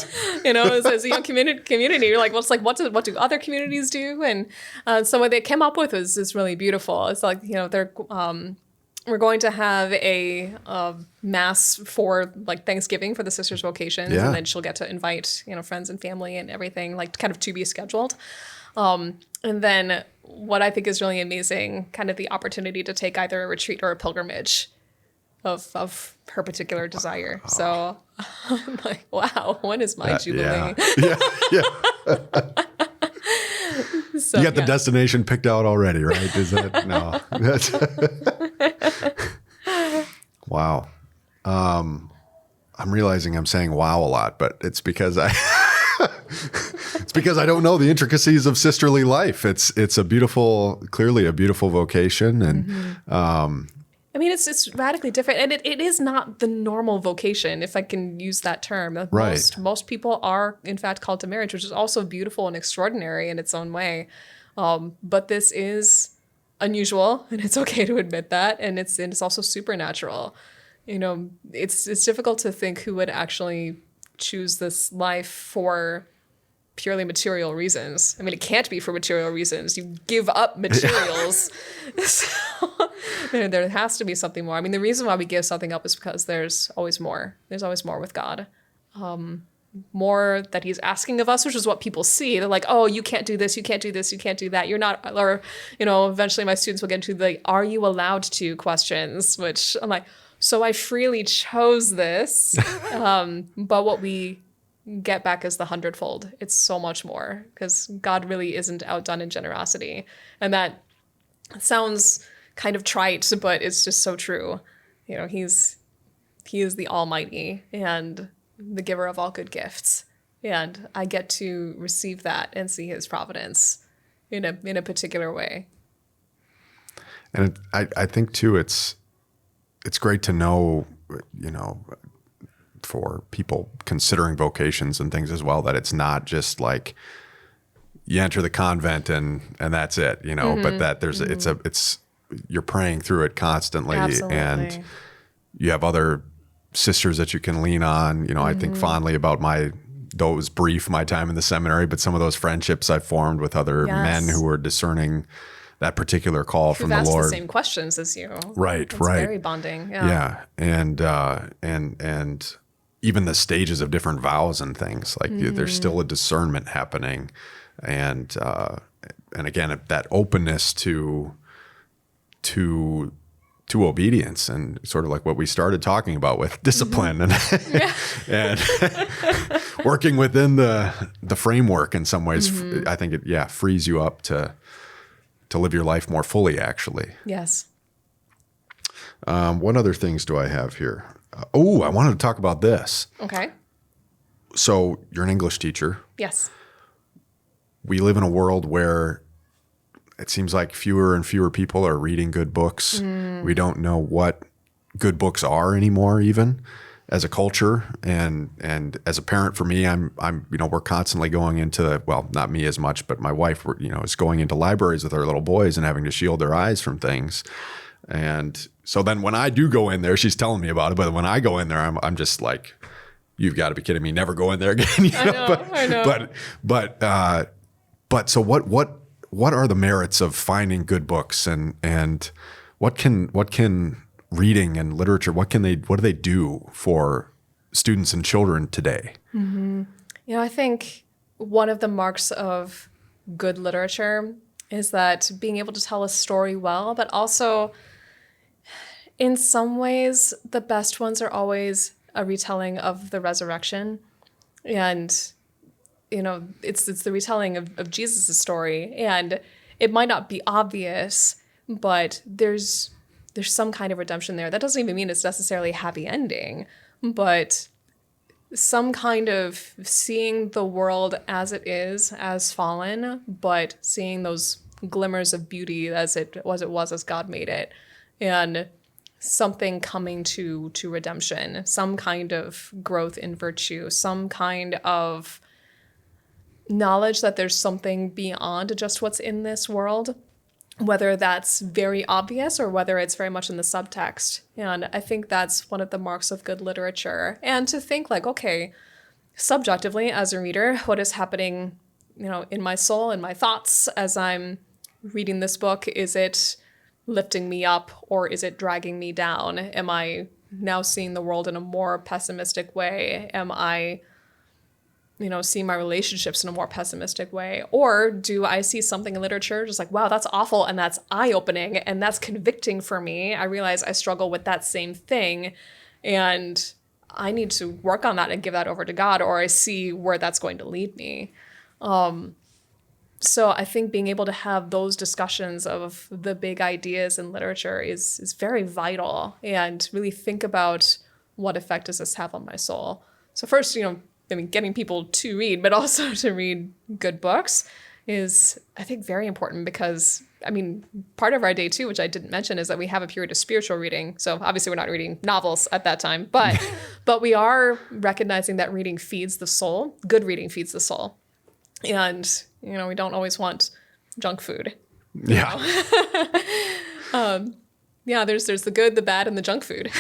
As a young community, you're like, well, it's like what do other communities do? And so what they came up with is really beautiful. It's like we're going to have a mass for Thanksgiving for the sisters' vocations, and then she'll get to invite friends and family and everything, kind of to be scheduled. And then what I think is really amazing, kind of the opportunity to take either a retreat or a pilgrimage of her particular desire. Oh. So I'm like, wow, when is my Jubilee? Yeah. So, you got the destination picked out already, right? Is that no? Wow. I'm realizing I'm saying wow a lot, but it's because I don't know the intricacies of sisterly life. It's clearly a beautiful vocation, and it's radically different, and it is not the normal vocation, if I can use that term. Right. Most people are in fact called to marriage, which is also beautiful and extraordinary in its own way. But this is unusual, and it's okay to admit that, and it's also supernatural. It's difficult to think who would actually choose this life for purely material reasons. I mean, it can't be for material reasons. You give up materials. So, there has to be something more. I mean, the reason why we give something up is because there's always more. There's always more with God. More that he's asking of us, which is what people see. They're like, oh, you can't do this, you can't do this, you can't do that. You're not, or, eventually my students will get into the, are you allowed to questions, which I'm like, so I freely chose this. But what we get back is the 100-fold. It's so much more, because God really isn't outdone in generosity. And that sounds kind of trite, but it's just so true. He is the Almighty and the giver of all good gifts. And I get to receive that and see his providence in a particular way. And I think too, it's great to know, for people considering vocations and things as well, that it's not just like you enter the convent and that's it, but that there's it's you're praying through it constantly. Absolutely. And you have other sisters that you can lean on. I think fondly about though it was brief, my time in the seminary, but some of those friendships I formed with other men who were discerning that particular call from the Lord. Who've asked the same questions as you. Right. It's very bonding. Yeah. And even the stages of different vows and things, there's still a discernment happening. And again, that openness to obedience, and sort of like what we started talking about with discipline and working within the framework in some ways. I think it frees you up to live your life more fully, actually. Yes. What other things do I have here? I wanted to talk about this. Okay. So you're an English teacher. Yes. We live in a world where it seems like fewer and fewer people are reading good books. We don't know what good books are anymore, even. as a culture and as a parent. For me, I'm we're constantly going into, well, not me as much, but my wife, is going into libraries with our little boys and having to shield their eyes from things. And so then when I do go in there, she's telling me about it, but when I go in there, I'm just like, you've got to be kidding me, never go in there again. I know. But so what are the merits of finding good books, and what can reading and literature, what do they do for students and children today? I think one of the marks of good literature is that being able to tell a story well, but also in some ways, the best ones are always a retelling of the resurrection. And, it's the retelling of Jesus' story. And it might not be obvious, but there's some kind of redemption there. That doesn't even mean it's necessarily a happy ending, but some kind of seeing the world as it is, as fallen, but seeing those glimmers of beauty as it was as God made it. And something coming to redemption, some kind of growth in virtue, some kind of knowledge that there's something beyond just what's in this world, whether that's very obvious or whether it's very much in the subtext. And I think that's one of the marks of good literature. And to think like, okay, subjectively as a reader, what is happening, in my soul and my thoughts as I'm reading this book? Is it lifting me up or is it dragging me down? Am I now seeing the world in a more pessimistic way? Am I seeing my relationships in a more pessimistic way? Or do I see something in literature just like, wow, that's awful and that's eye-opening and that's convicting for me. I realize I struggle with that same thing and I need to work on that and give that over to God, or I see where that's going to lead me. So I think being able to have those discussions of the big ideas in literature is very vital, and really think about what effect does this have on my soul. So first, getting people to read, but also to read good books is, I think, very important because, part of our day too, which I didn't mention, is that we have a period of spiritual reading. So obviously we're not reading novels at that time, but we are recognizing that reading feeds the soul. Good reading feeds the soul. And, we don't always want junk food. Yeah. There's the good, the bad, and the junk food.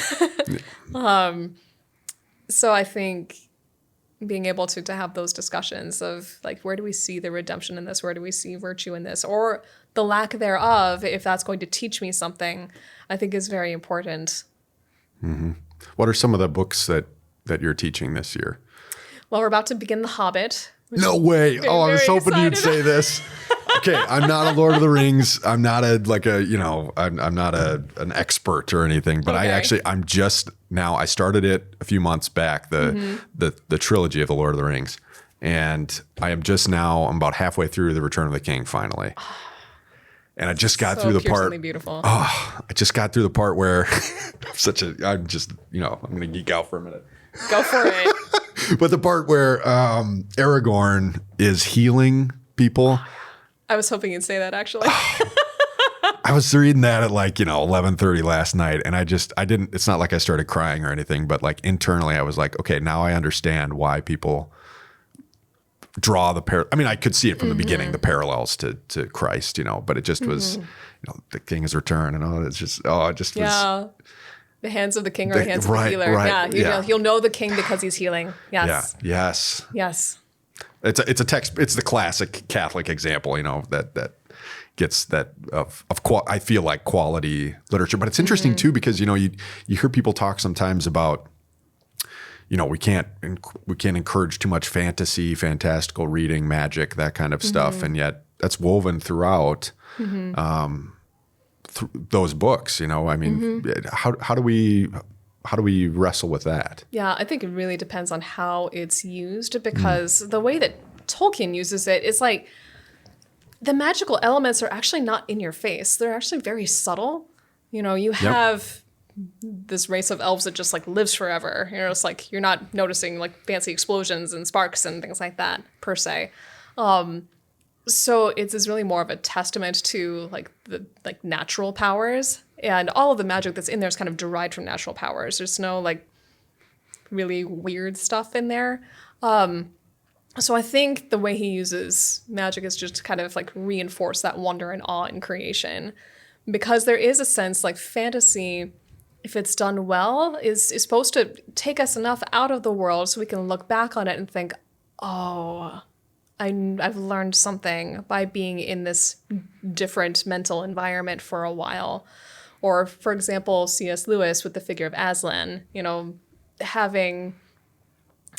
So I think being able to have those discussions of like, where do we see the redemption in this? Where do we see virtue in this? Or the lack thereof, if that's going to teach me something, I think is very important. Mm-hmm. What are some of the books that you're teaching this year? Well, we're about to begin The Hobbit. No way. Oh, I was hoping you'd say this. Okay, I'm not a Lord of the Rings. I'm not I'm not an expert or anything, but okay. I'm just now, I started it a few months back, the trilogy of the Lord of the Rings. And I'm about halfway through the Return of the King finally. And I just got through the part. Beautiful. Oh, I just got through the part where I'm going to geek out for a minute. Go for it. But the part where Aragorn is healing people. I was hoping you'd say that, actually. I was reading that at 11:30 last night, and I didn't, it's not like I started crying or anything, but like internally I was like, okay, now I understand why people draw I could see it from the beginning, the parallels to Christ, but it just was, the King's return and all. It just was. The hands of the king are the hands of the healer. Right, You'll know the king because he's healing. Yes. Yeah. Yes. It's a text. It's the classic Catholic example, that gets that I feel like quality literature. But it's interesting too, because you hear people talk sometimes about, we can't encourage too much fantastical reading, magic, that kind of stuff, and yet that's woven throughout. Those books, how do we wrestle with that? Yeah, I think it really depends on how it's used, because the way that Tolkien uses it, it's like the magical elements are actually not in your face. They're actually very subtle. You have this race of elves that just like lives forever. It's like you're not noticing like fancy explosions and sparks and things like that per se. So it's really more of a testament to the natural powers, and all of the magic that's in there is kind of derived from natural powers. There's no really weird stuff in there. So I think the way he uses magic is just to kind of like reinforce that wonder and awe in creation, because there is a sense like fantasy, if it's done well, is supposed to take us enough out of the world so we can look back on it and think, oh, I've learned something by being in this different mental environment for a while. Or, for example, C.S. Lewis with the figure of Aslan, having,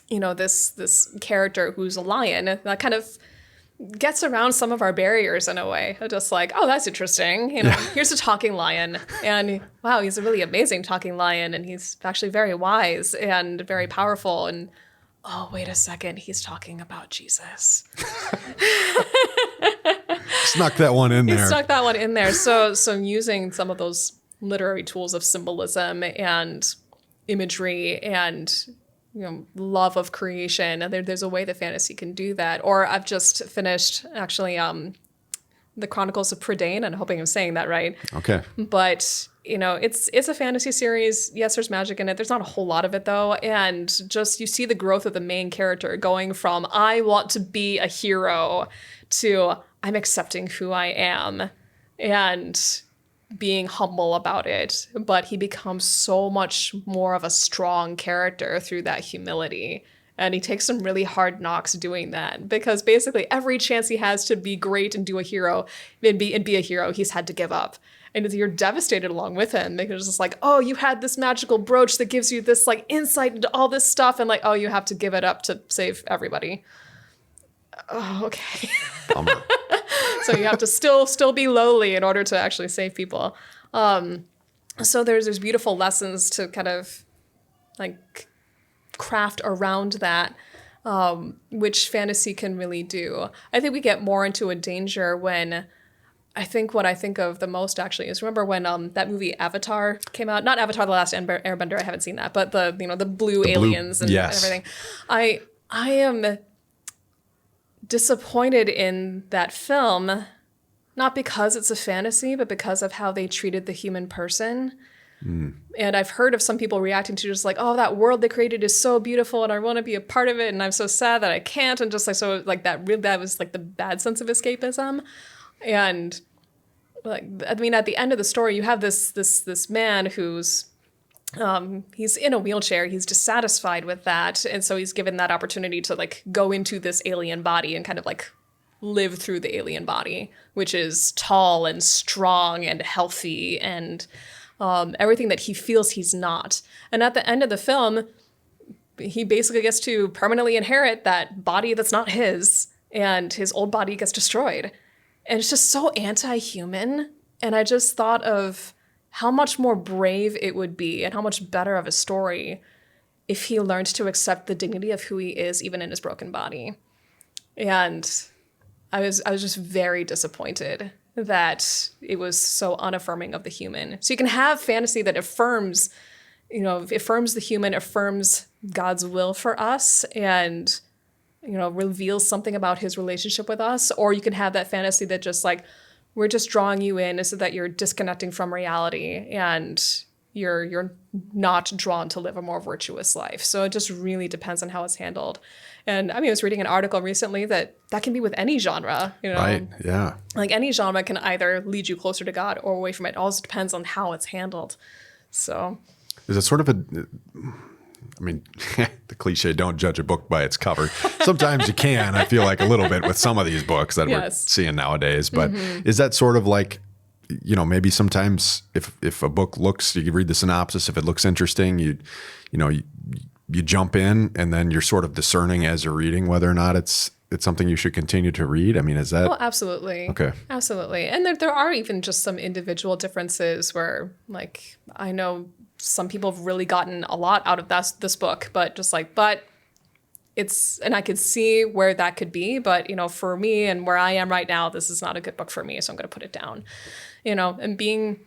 this character who's a lion that kind of gets around some of our barriers in a way. Just like, oh, that's interesting. Here's a talking lion. And wow, he's a really amazing talking lion. And he's actually very wise and very powerful. And oh, wait a second, he's talking about Jesus. Snuck that one in there. He snuck that one in there. So using some of those literary tools of symbolism and imagery and love of creation, and there's a way that fantasy can do that. Or I've just finished actually the Chronicles of Prydain, and I'm hoping I'm saying that right. Okay. But it's a fantasy series. Yes, there's magic in it. There's not a whole lot of it though, and just you see the growth of the main character going from I want to be a hero to I'm accepting who I am and being humble about it, but he becomes so much more of a strong character through that humility. And he takes some really hard knocks doing that, because basically every chance he has to be great and do a hero and be a hero, he's had to give up. And you're devastated along with him, because it's just like, oh, you had this magical brooch that gives you this like insight into all this stuff, and like, oh, you have to give it up to save everybody. Oh, okay. Bummer. So you have to still be lowly in order to actually save people. So there's beautiful lessons to kind of like craft around that, which fantasy can really do. I think we get more into a danger when what I think of the most actually is, remember when that movie Avatar came out? Not Avatar: The Last Airbender, I haven't seen that, but the blue aliens and everything. I am disappointed in that film, not because it's a fantasy, but because of how they treated the human person. And I've heard of some people reacting to just like, oh, that world they created is so beautiful and I want to be a part of it, and I'm so sad that I can't, and just like, so like that was like the bad sense of escapism. And like, I mean, at the end of the story, you have this man who's he's in a wheelchair. He's dissatisfied with that. And so he's given that opportunity to like go into this alien body and kind of like live through the alien body, which is tall and strong and healthy and everything that he feels he's not. And at the end of the film, he basically gets to permanently inherit that body that's not his, and his old body gets destroyed. And it's just so anti-human. And I just thought of how much more brave it would be and how much better of a story if he learned to accept the dignity of who he is, even in his broken body. And I was just very disappointed that it was so unaffirming of the human. So you can have fantasy that affirms the human, affirms God's will for us, and reveals something about his relationship with us. Or you can have that fantasy that just like, we're just drawing you in so that you're disconnecting from reality and you're not drawn to live a more virtuous life. So it just really depends on how it's handled. And I mean, I was reading an article recently that can be with any genre, Right, yeah. Like any genre can either lead you closer to God or away from it. It also depends on how it's handled. So is it sort of the cliche, don't judge a book by its cover. Sometimes you can, I feel like, a little bit with some of these books that we're seeing nowadays. But is that sort of like, maybe sometimes if a book looks, you can read the synopsis, if it looks interesting, you jump in, and then you're sort of discerning as you're reading whether or not it's something you should continue to read? I mean, is that? Oh, absolutely. Okay. Absolutely. And there are even just some individual differences where, like, I know some people have really gotten a lot out of this book, but it's, and I could see where that could be, but, for me and where I am right now, this is not a good book for me, so I'm going to put it down, and being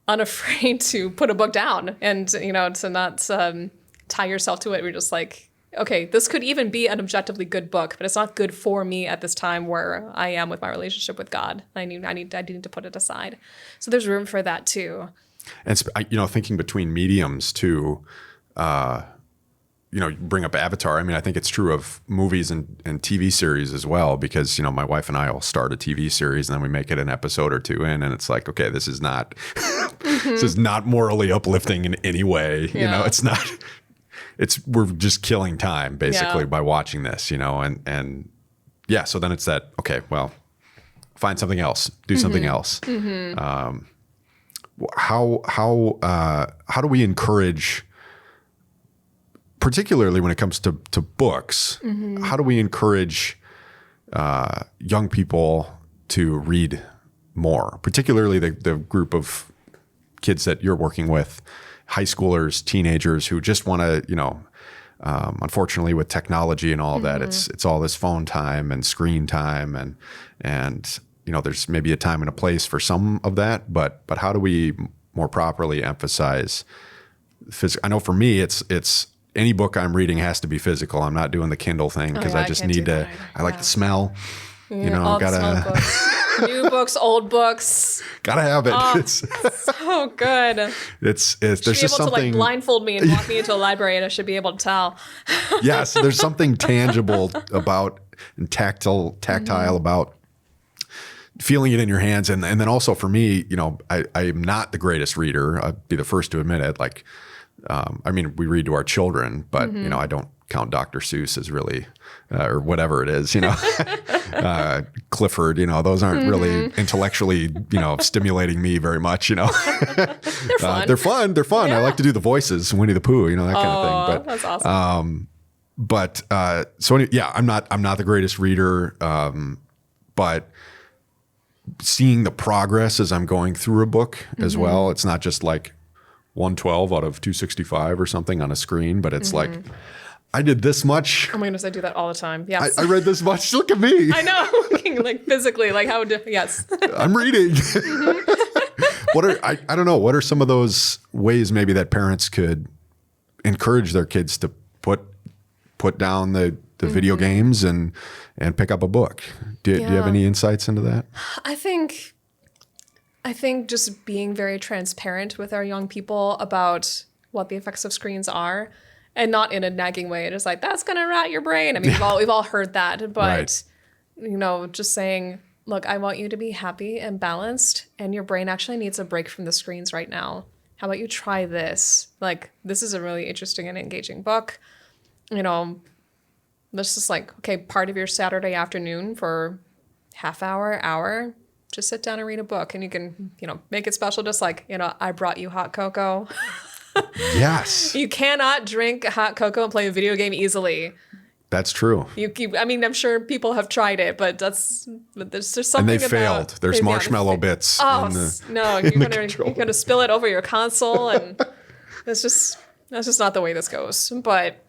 unafraid to put a book down and, to not tie yourself to it. We're just like, okay, this could even be an objectively good book, but it's not good for me at this time where I am with my relationship with God. I need to put it aside. So there's room for that too. And thinking between mediums too, you bring up Avatar. I mean, I think it's true of movies and TV series as well, because, my wife and I will start a TV series and then we make it an episode or two in, and it's like, okay, this is not, this is not morally uplifting in any way. It's not, we're just killing time basically by watching this, and yeah. So then it's that, okay, well, find something else, do something else. How do we encourage, particularly when it comes to books, how do we encourage young people to read more, particularly the group of kids that you're working with, high schoolers, teenagers who just want to, unfortunately with technology and all of that, it's all this phone time and screen time, and there's maybe a time and a place for some of that, but how do we more properly emphasize physical? I know for me, it's any book I'm reading has to be physical. I'm not doing the Kindle thing because I just need to. I like the smell. All gotta books. New books, old books. Gotta have it. Oh, It's so good. there's just Should be able something to blindfold me and walk me into a library, and I should be able to tell. Yes, there's something tangible about and tactile about feeling it in your hands. And then also for me, I am not the greatest reader. I'd be the first to admit it. Like, we read to our children, but I don't count Dr. Seuss as really, or whatever it is, Clifford, those aren't really intellectually, stimulating me very much, They're fun. They're fun. Yeah. I like to do the voices, Winnie the Pooh, that kind of thing. But that's awesome. I'm not the greatest reader. But seeing the progress as I'm going through a book as well, it's not just like 112 out of 265 or something on a screen, but it's like, I did this much. Oh my goodness, I do that all the time. Yes. I read this much. Look at me. I know. Like physically, like how, yes. I'm reading. I don't know. What are some of those ways maybe that parents could encourage their kids to put down the video games and pick up a book? Do you have any insights into that? I think just being very transparent with our young people about what the effects of screens are, and not in a nagging way. It's like, that's going to rot your brain. I mean, we've all heard that, but Right. Just saying, look, I want you to be happy and balanced, and your brain actually needs a break from the screens right now. How about you try this? Like, this is a really interesting and engaging book. Let's just like, okay, part of your Saturday afternoon for half hour, just sit down and read a book, and you can, make it special. Just like, I brought you hot cocoa. Yes. You cannot drink hot cocoa and play a video game easily. That's true. I'm sure people have tried it, but there's something And they about, failed. There's marshmallow bits. Oh, no, you're controller. gonna spill it over your console, and that's just not the way this goes. But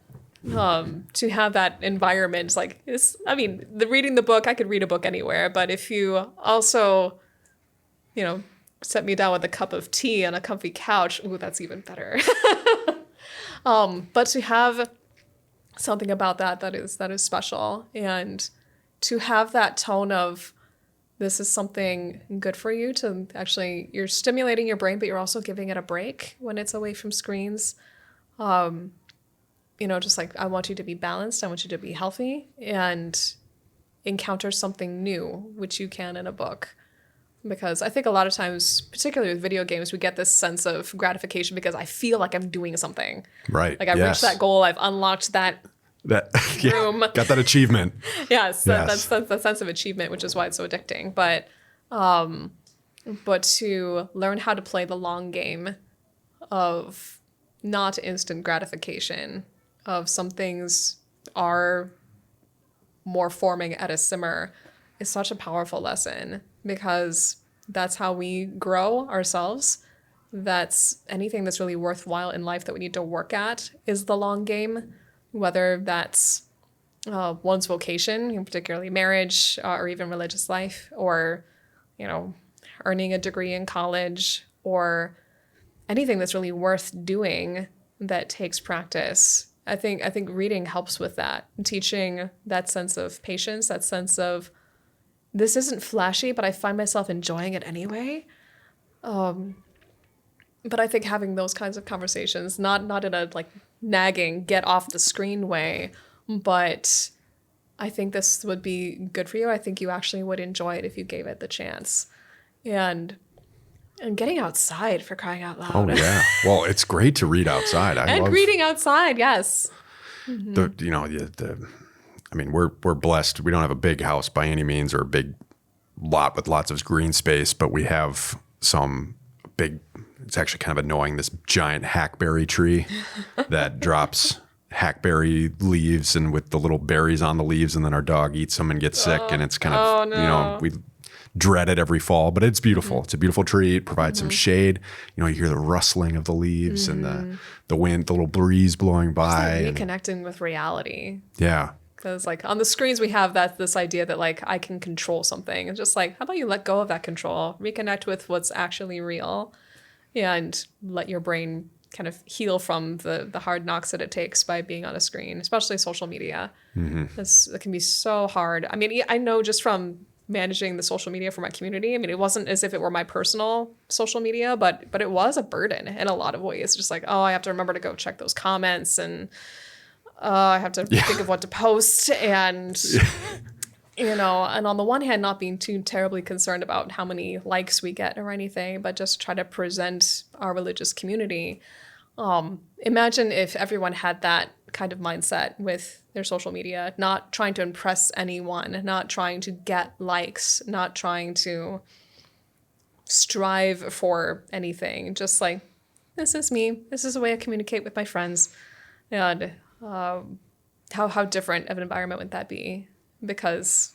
to have that environment, reading the book, I could read a book anywhere, but if you also, set me down with a cup of tea on a comfy couch, ooh, that's even better. But to have something about that is special, and to have that tone of, this is something good for you, to actually, you're stimulating your brain, but you're also giving it a break when it's away from screens. Just like, I want you to be balanced, I want you to be healthy, and encounter something new, which you can in a book. Because I think a lot of times, particularly with video games, we get this sense of gratification because I feel like I'm doing something. Right. Like I've reached that goal, I've unlocked that room. Got that achievement. Yes, that's the sense of achievement, which is why it's so addicting. But to learn how to play the long game of not instant gratification, of some things are more forming at a simmer, is such a powerful lesson, because that's how we grow ourselves. That's anything that's really worthwhile in life that we need to work at is the long game, whether that's one's vocation, particularly marriage, or even religious life, or, earning a degree in college, or anything that's really worth doing that takes practice. I think reading helps with that, teaching that sense of patience, that sense of, this isn't flashy, but I find myself enjoying it anyway. But I think having those kinds of conversations, not in a like nagging, get off the screen way, but I think this would be good for you. I think you actually would enjoy it if you gave it the chance. And getting outside, for crying out loud. Oh yeah. Well, it's great to read outside. I love reading outside, yes. I mean, we're blessed. We don't have a big house by any means or a big lot with lots of green space, but we have some big, it's actually kind of annoying, this giant hackberry tree that drops hackberry leaves and with the little berries on the leaves, and then our dog eats them and gets sick, and it's kind of, we dread it every fall, but it's beautiful. It's a beautiful tree. It provides some shade. You hear the rustling of the leaves and the wind, the little breeze blowing by. Just like reconnecting with reality. Yeah. Because like on the screens we have this idea that like I can control something. It's just like, how about you let go of that control, reconnect with what's actually real, and let your brain kind of heal from the hard knocks that it takes by being on a screen, especially social media. It can be so hard. I mean, I know just from managing the social media for my community. I mean, it wasn't as if it were my personal social media, but it was a burden in a lot of ways. Just like, I have to remember to go check those comments, and I have to think of what to post, and and on the one hand, not being too terribly concerned about how many likes we get or anything, but just try to present our religious community. Imagine if everyone had that kind of mindset with their social media, not trying to impress anyone, not trying to get likes, not trying to strive for anything. Just like, this is me. This is the way I communicate with my friends. And how different of an environment would that be? Because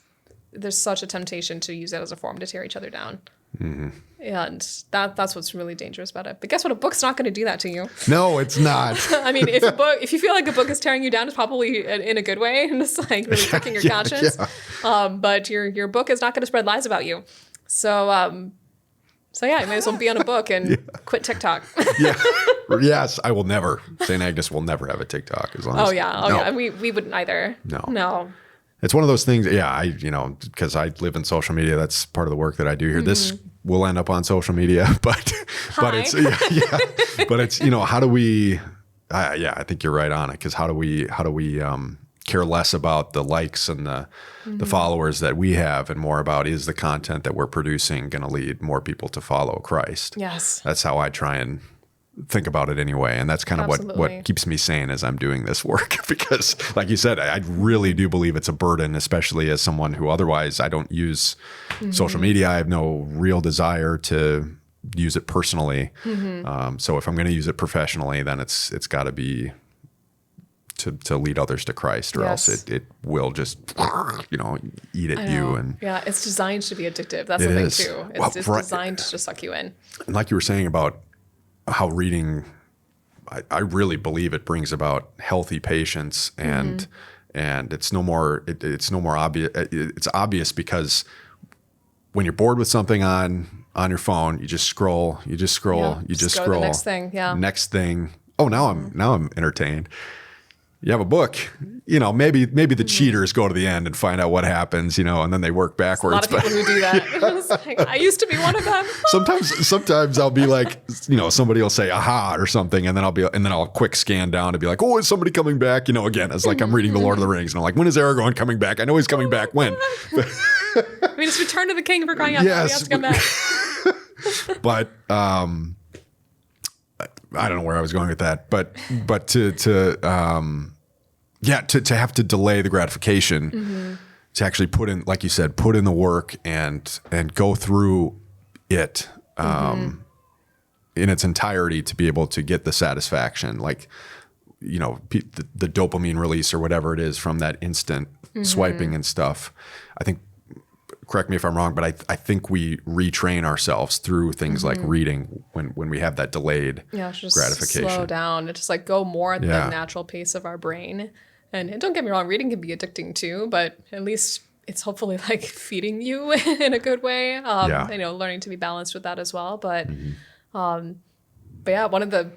there's such a temptation to use that as a form to tear each other down. And that's what's really dangerous about it. But guess what? A book's not going to do that to you. No, it's not. I mean, if you feel like a book is tearing you down, it's probably in a good way, and it's like really pricking your conscience. Yeah. But your book is not going to spread lies about you. So yeah, you may as well be on a book and quit TikTok. Yeah. Yes, I will never. Saint Agnes will never have a TikTok as long as. Yeah. We wouldn't either. No. It's one of those things. Yeah, because I live in social media. That's part of the work that I do here. This will end up on social media, but it's but it's how do we? I think you're right on it. Because how do we care less about the likes and the followers that we have, and more about, is the content that we're producing going to lead more people to follow Christ? Yes, that's how I try and think about it anyway. And that's kind of what keeps me sane as I'm doing this work, because like you said, I really do believe it's a burden, especially as someone who otherwise I don't use social media. I have no real desire to use it personally. So if I'm going to use it professionally, then it's got to be to lead others to Christ, or else it will just, eat at you. And yeah, it's designed to be addictive. That's the thing too. It's designed to suck you in. And like you were saying about how reading, I really believe it brings about healthy patience, and it's no more obvious. It's obvious because when you're bored with something on your phone, you just scroll. You just scroll to the next thing. Yeah. Next thing. Oh, now I'm entertained. You have a book, maybe the cheaters go to the end and find out what happens, and then they work backwards. There's a lot of people who do that. I used to be one of them. Sometimes I'll be like, somebody will say aha or something, and then I'll quick scan down to be like, oh, is somebody coming back? Again, it's like I'm reading the Lord of the Rings, and I'm like, when is Aragorn coming back? I know he's coming back. When? I mean, it's Return to the King for crying out loud. He has to come back. But I don't know where I was going with that, but to have to delay the gratification, to actually put in, like you said, put in the work and go through it in its entirety to be able to get the satisfaction, like the dopamine release or whatever it is from that instant swiping and stuff. I think, correct me if I'm wrong, but I think we retrain ourselves through things like reading when we have that delayed gratification. Slow down. It's just like go more at the natural pace of our brain. And don't get me wrong, reading can be addicting too, but at least it's hopefully like feeding you in a good way. Learning to be balanced with that as well. But yeah, one of the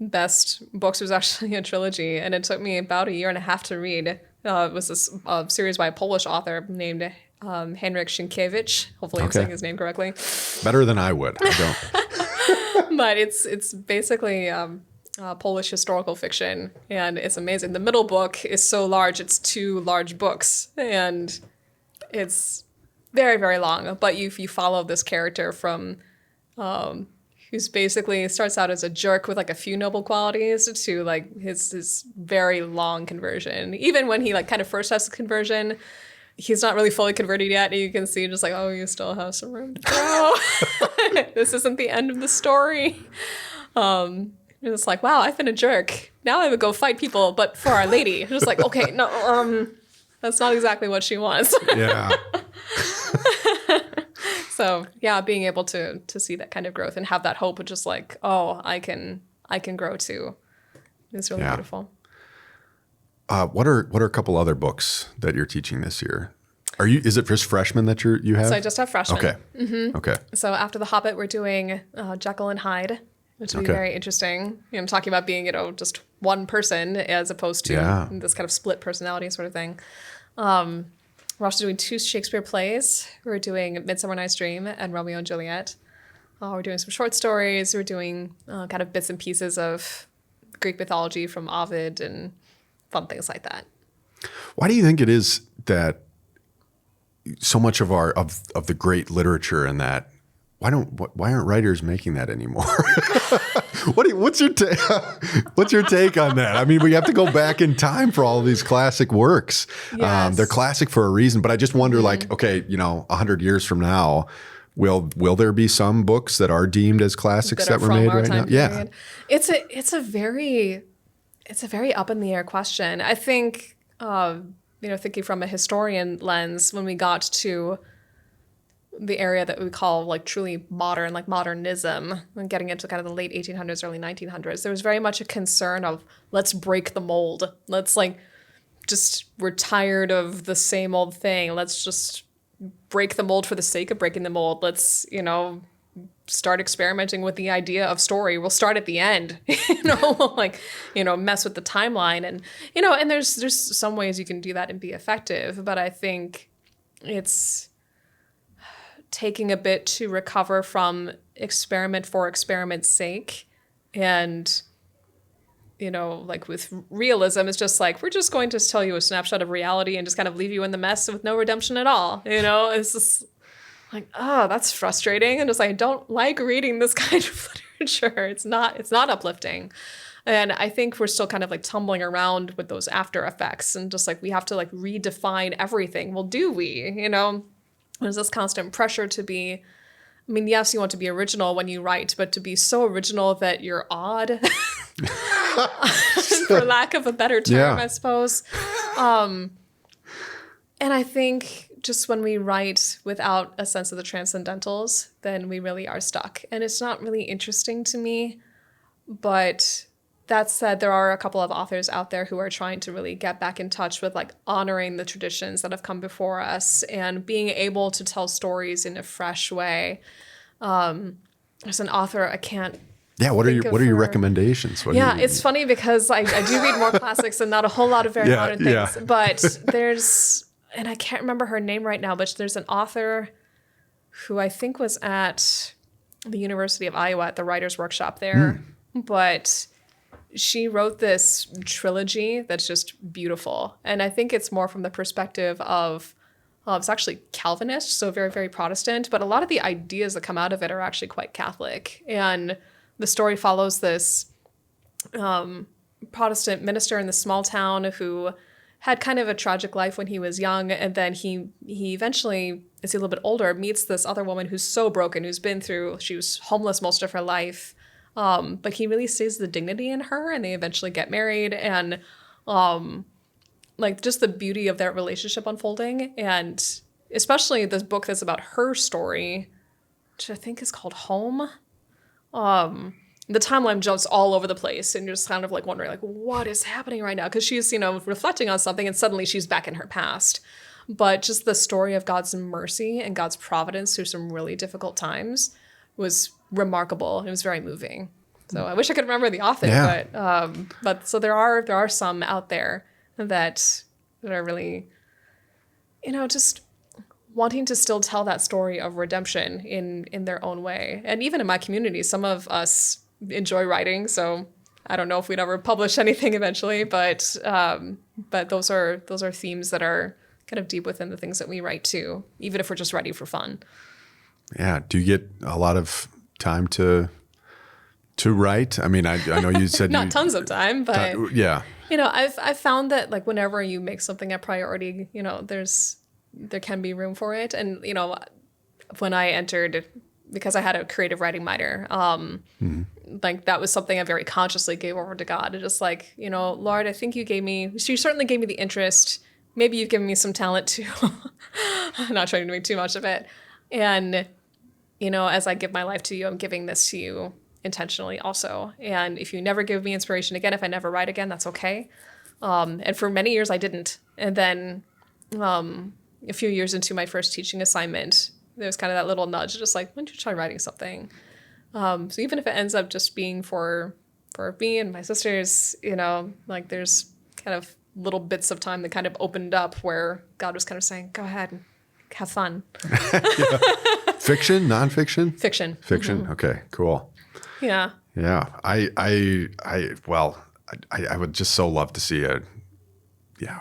best books was actually a trilogy, and it took me about 1.5 years to read. It was this series by a Polish author named Henryk Sienkiewicz. Hopefully I'm saying his name correctly. Better than I would. I don't. But it's basically Polish historical fiction, and it's amazing. The middle book is so large; it's 2 large books, and it's very, very long. But you follow this character from who's basically starts out as a jerk with like a few noble qualities to like his very long conversion. Even when he like kind of first has the conversion, he's not really fully converted yet. And you can see just like, oh, you still have some room to grow. This isn't the end of the story. It's like, wow, I've been a jerk. Now I would go fight people, but for Our Lady. Just like, okay, no, that's not exactly what she wants. Yeah. So yeah, being able to see that kind of growth and have that hope of just like, oh, I can grow too, is really beautiful. What are a couple other books that you're teaching this year? Is it just freshmen that you have? So I just have freshmen. Okay. Mm-hmm. Okay. So after The Hobbit, we're doing Jekyll and Hyde, which will be very interesting. I'm talking about being, just one person as opposed to this kind of split personality sort of thing. We're also doing 2 Shakespeare plays. We're doing Midsummer Night's Dream and Romeo and Juliet. We're doing some short stories. We're doing kind of bits and pieces of Greek mythology from Ovid and fun things like that. Why do you think it is that so much of of the great literature and that why aren't writers making that anymore? What's your take on that? I mean, we have to go back in time for all of these classic works. Yes. They're classic for a reason, but I just wonder, like, okay, 100 years from now, will there be some books that are deemed as classics that were made right now? Period. It's a very up in the air question. I think thinking from a historian lens, when we got to the area that we call like truly modern, like modernism, and getting into kind of the late 1800s, early 1900s, there was very much a concern of let's break the mold. Let's we're tired of the same old thing. Let's just break the mold for the sake of breaking the mold. Let's, start experimenting with the idea of story. We'll start at the end, mess with the timeline. And there's some ways you can do that and be effective, but I think it's taking a bit to recover from experiment for experiment's sake. And, with realism, it's just like, we're just going to tell you a snapshot of reality and just kind of leave you in the mess with no redemption at all. It's just like, oh, that's frustrating. And just like, I don't like reading this kind of literature. It's not uplifting. And I think we're still kind of like tumbling around with those after effects and just like, we have to like redefine everything. Well, do we, There's this constant pressure to be, yes, you want to be original when you write, but to be so original that you're odd, for lack of a better term, I suppose. And I think just when we write without a sense of the transcendentals, then we really are stuck. And it's not really interesting to me. But that said, there are a couple of authors out there who are trying to really get back in touch with like honoring the traditions that have come before us and being able to tell stories in a fresh way. There's an author I can't. Yeah, what are your recommendations? It's funny because I do read more classics and not a whole lot of very modern things. Yeah. But there's, and I can't remember her name right now, but there's an author who I think was at the University of Iowa at the Writers' Workshop there. But she wrote this trilogy that's just beautiful. And I think it's more from the perspective of, it's actually Calvinist, so very, very Protestant. But a lot of the ideas that come out of it are actually quite Catholic. And the story follows this Protestant minister in this small town who had kind of a tragic life when he was young. And then he eventually, as he's a little bit older, meets this other woman who's so broken, she was homeless most of her life. But he really sees the dignity in her, and they eventually get married, and just the beauty of their relationship unfolding. And especially this book that's about her story, which I think is called Home. The timeline jumps all over the place, and you're just kind of like wondering, like, what is happening right now? Because she's, reflecting on something, and suddenly she's back in her past. But just the story of God's mercy and God's providence through some really difficult times was remarkable. It was very moving. So I wish I could remember the author, but so there are some out there that are really, just wanting to still tell that story of redemption in their own way. And even in my community, some of us enjoy writing, so I don't know if we'd ever publish anything eventually, but those are themes that are kind of deep within the things that we write too, even if we're just writing for fun. Yeah. Do you get a lot of time to write? I mean, I know you said not tons of time, but yeah. I've found that like whenever you make something a priority, there can be room for it. And when I entered, because I had a creative writing minor, like that was something I very consciously gave over to God. Just like, Lord, I think you certainly gave me the interest. Maybe you've given me some talent too. I'm not trying to make too much of it. And, as I give my life to you, I'm giving this to you intentionally also. And if you never give me inspiration again, if I never write again, that's okay. And for many years I didn't. And then a few years into my first teaching assignment, there was kind of that little nudge, just like, why don't you try writing something? So even if it ends up just being for me and my sisters, like there's kind of little bits of time that kind of opened up where God was kind of saying, go ahead and have fun. Fiction, nonfiction? Fiction. Fiction. Mm-hmm. Okay, cool. Yeah. Yeah. I would just so love to see a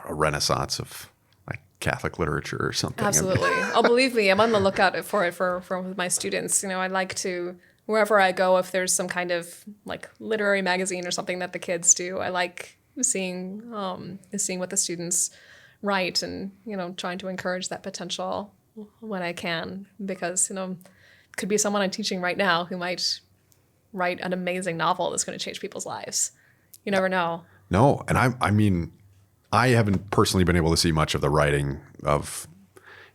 renaissance of like Catholic literature or something. Absolutely. Oh, believe me, I'm on the lookout for it for my students. I like to, wherever I go, if there's some kind of like literary magazine or something that the kids do, I like seeing what the students write and, trying to encourage that potential when I can, because, could be someone I'm teaching right now who might write an amazing novel that's going to change people's lives. You never know. No. And I mean, I haven't personally been able to see much of the writing of,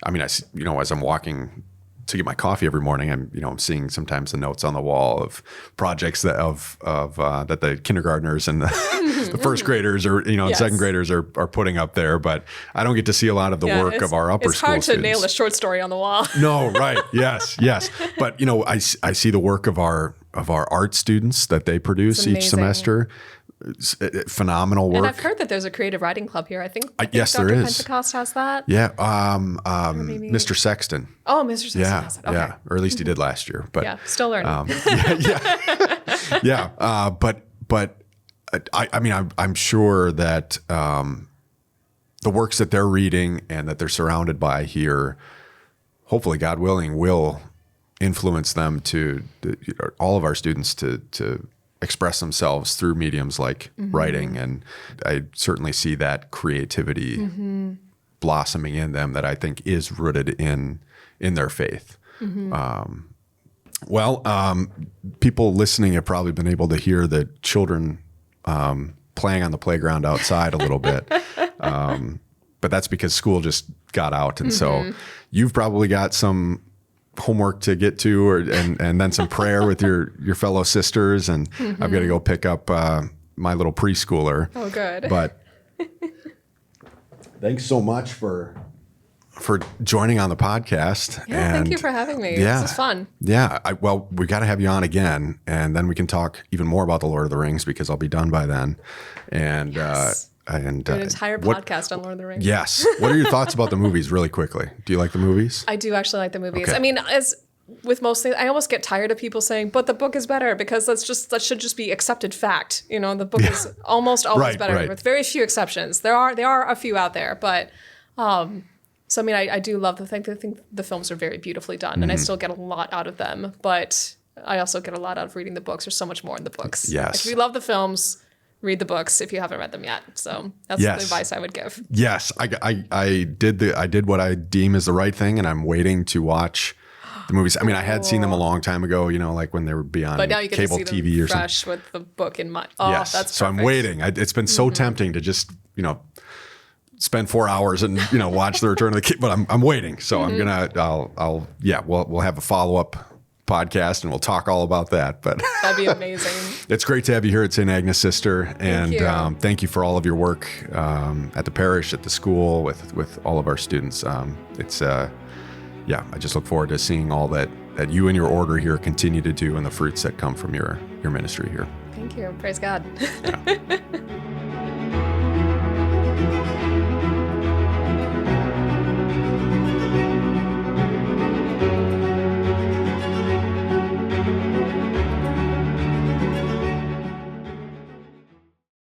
as I'm walking to get my coffee every morning, I'm seeing sometimes the notes on the wall of projects that that the kindergartners and the first graders or Yes. second graders are putting up there, but I don't get to see a lot of the work of our upper school students. It's hard to nail a short story on the wall. No, right. Yes. But I see the work of our art students that they produce each semester. It's phenomenal work. And I've heard that there's a creative writing club here. I think yes, Dr. there is. Pentecost has that. Yeah. Mr. Sexton. Oh, Mr. Sexton has it. Okay. Yeah. Or at least he did last year. But yeah, still learning. Yeah. But I'm sure that the works that they're reading and that they're surrounded by here, hopefully, God willing, will influence them all of our students to express themselves through mediums like writing. And I certainly see that creativity blossoming in them that I think is rooted in their faith. People listening have probably been able to hear the children playing on the playground outside a little bit. But that's because school just got out. And so you've probably got some homework to get to and then some prayer with your fellow sisters. And I've got to go pick up my little preschooler. Oh, good. But thanks so much for joining on the podcast. Yeah, thank you for having me. Yeah, this is fun. Yeah. We got to have you on again, and then we can talk even more about the Lord of the Rings because I'll be done by then. And yes. An entire podcast on Lord of the Rings. Yes. What are your thoughts about the movies really quickly? Do you like the movies? I do actually like the movies. Okay. I mean, as with most things, I almost get tired of people saying, but the book is better, because that should just be accepted fact. The book is almost always better with very few exceptions. There are a few out there, but so I mean, I do love I think the films are very beautifully done, and I still get a lot out of them, but I also get a lot out of reading the books. There's so much more in the books. Yes. Like, if you love the films, read the books if you haven't read them yet. So that's the advice I would give. Yes, I did what I deem is the right thing, and I'm waiting to watch the movies. I mean, I had seen them a long time ago, like when they would be on but now you get cable to see TV them or something. fresh with the book in mind. Oh, yes. That's so perfect. I'm waiting. It's been so tempting to just spend 4 hours and watch the Return of the King, but I'm waiting. So I'm we'll have a follow-up podcast and we'll talk all about that. But that'd be amazing. It's great to have you here at Saint Agnes Sister, and thank you for all of your work at the parish, at the school, with all of our students. I just look forward to seeing all that you and your order here continue to do, and the fruits that come from your ministry here. Thank you. Praise God. Yeah.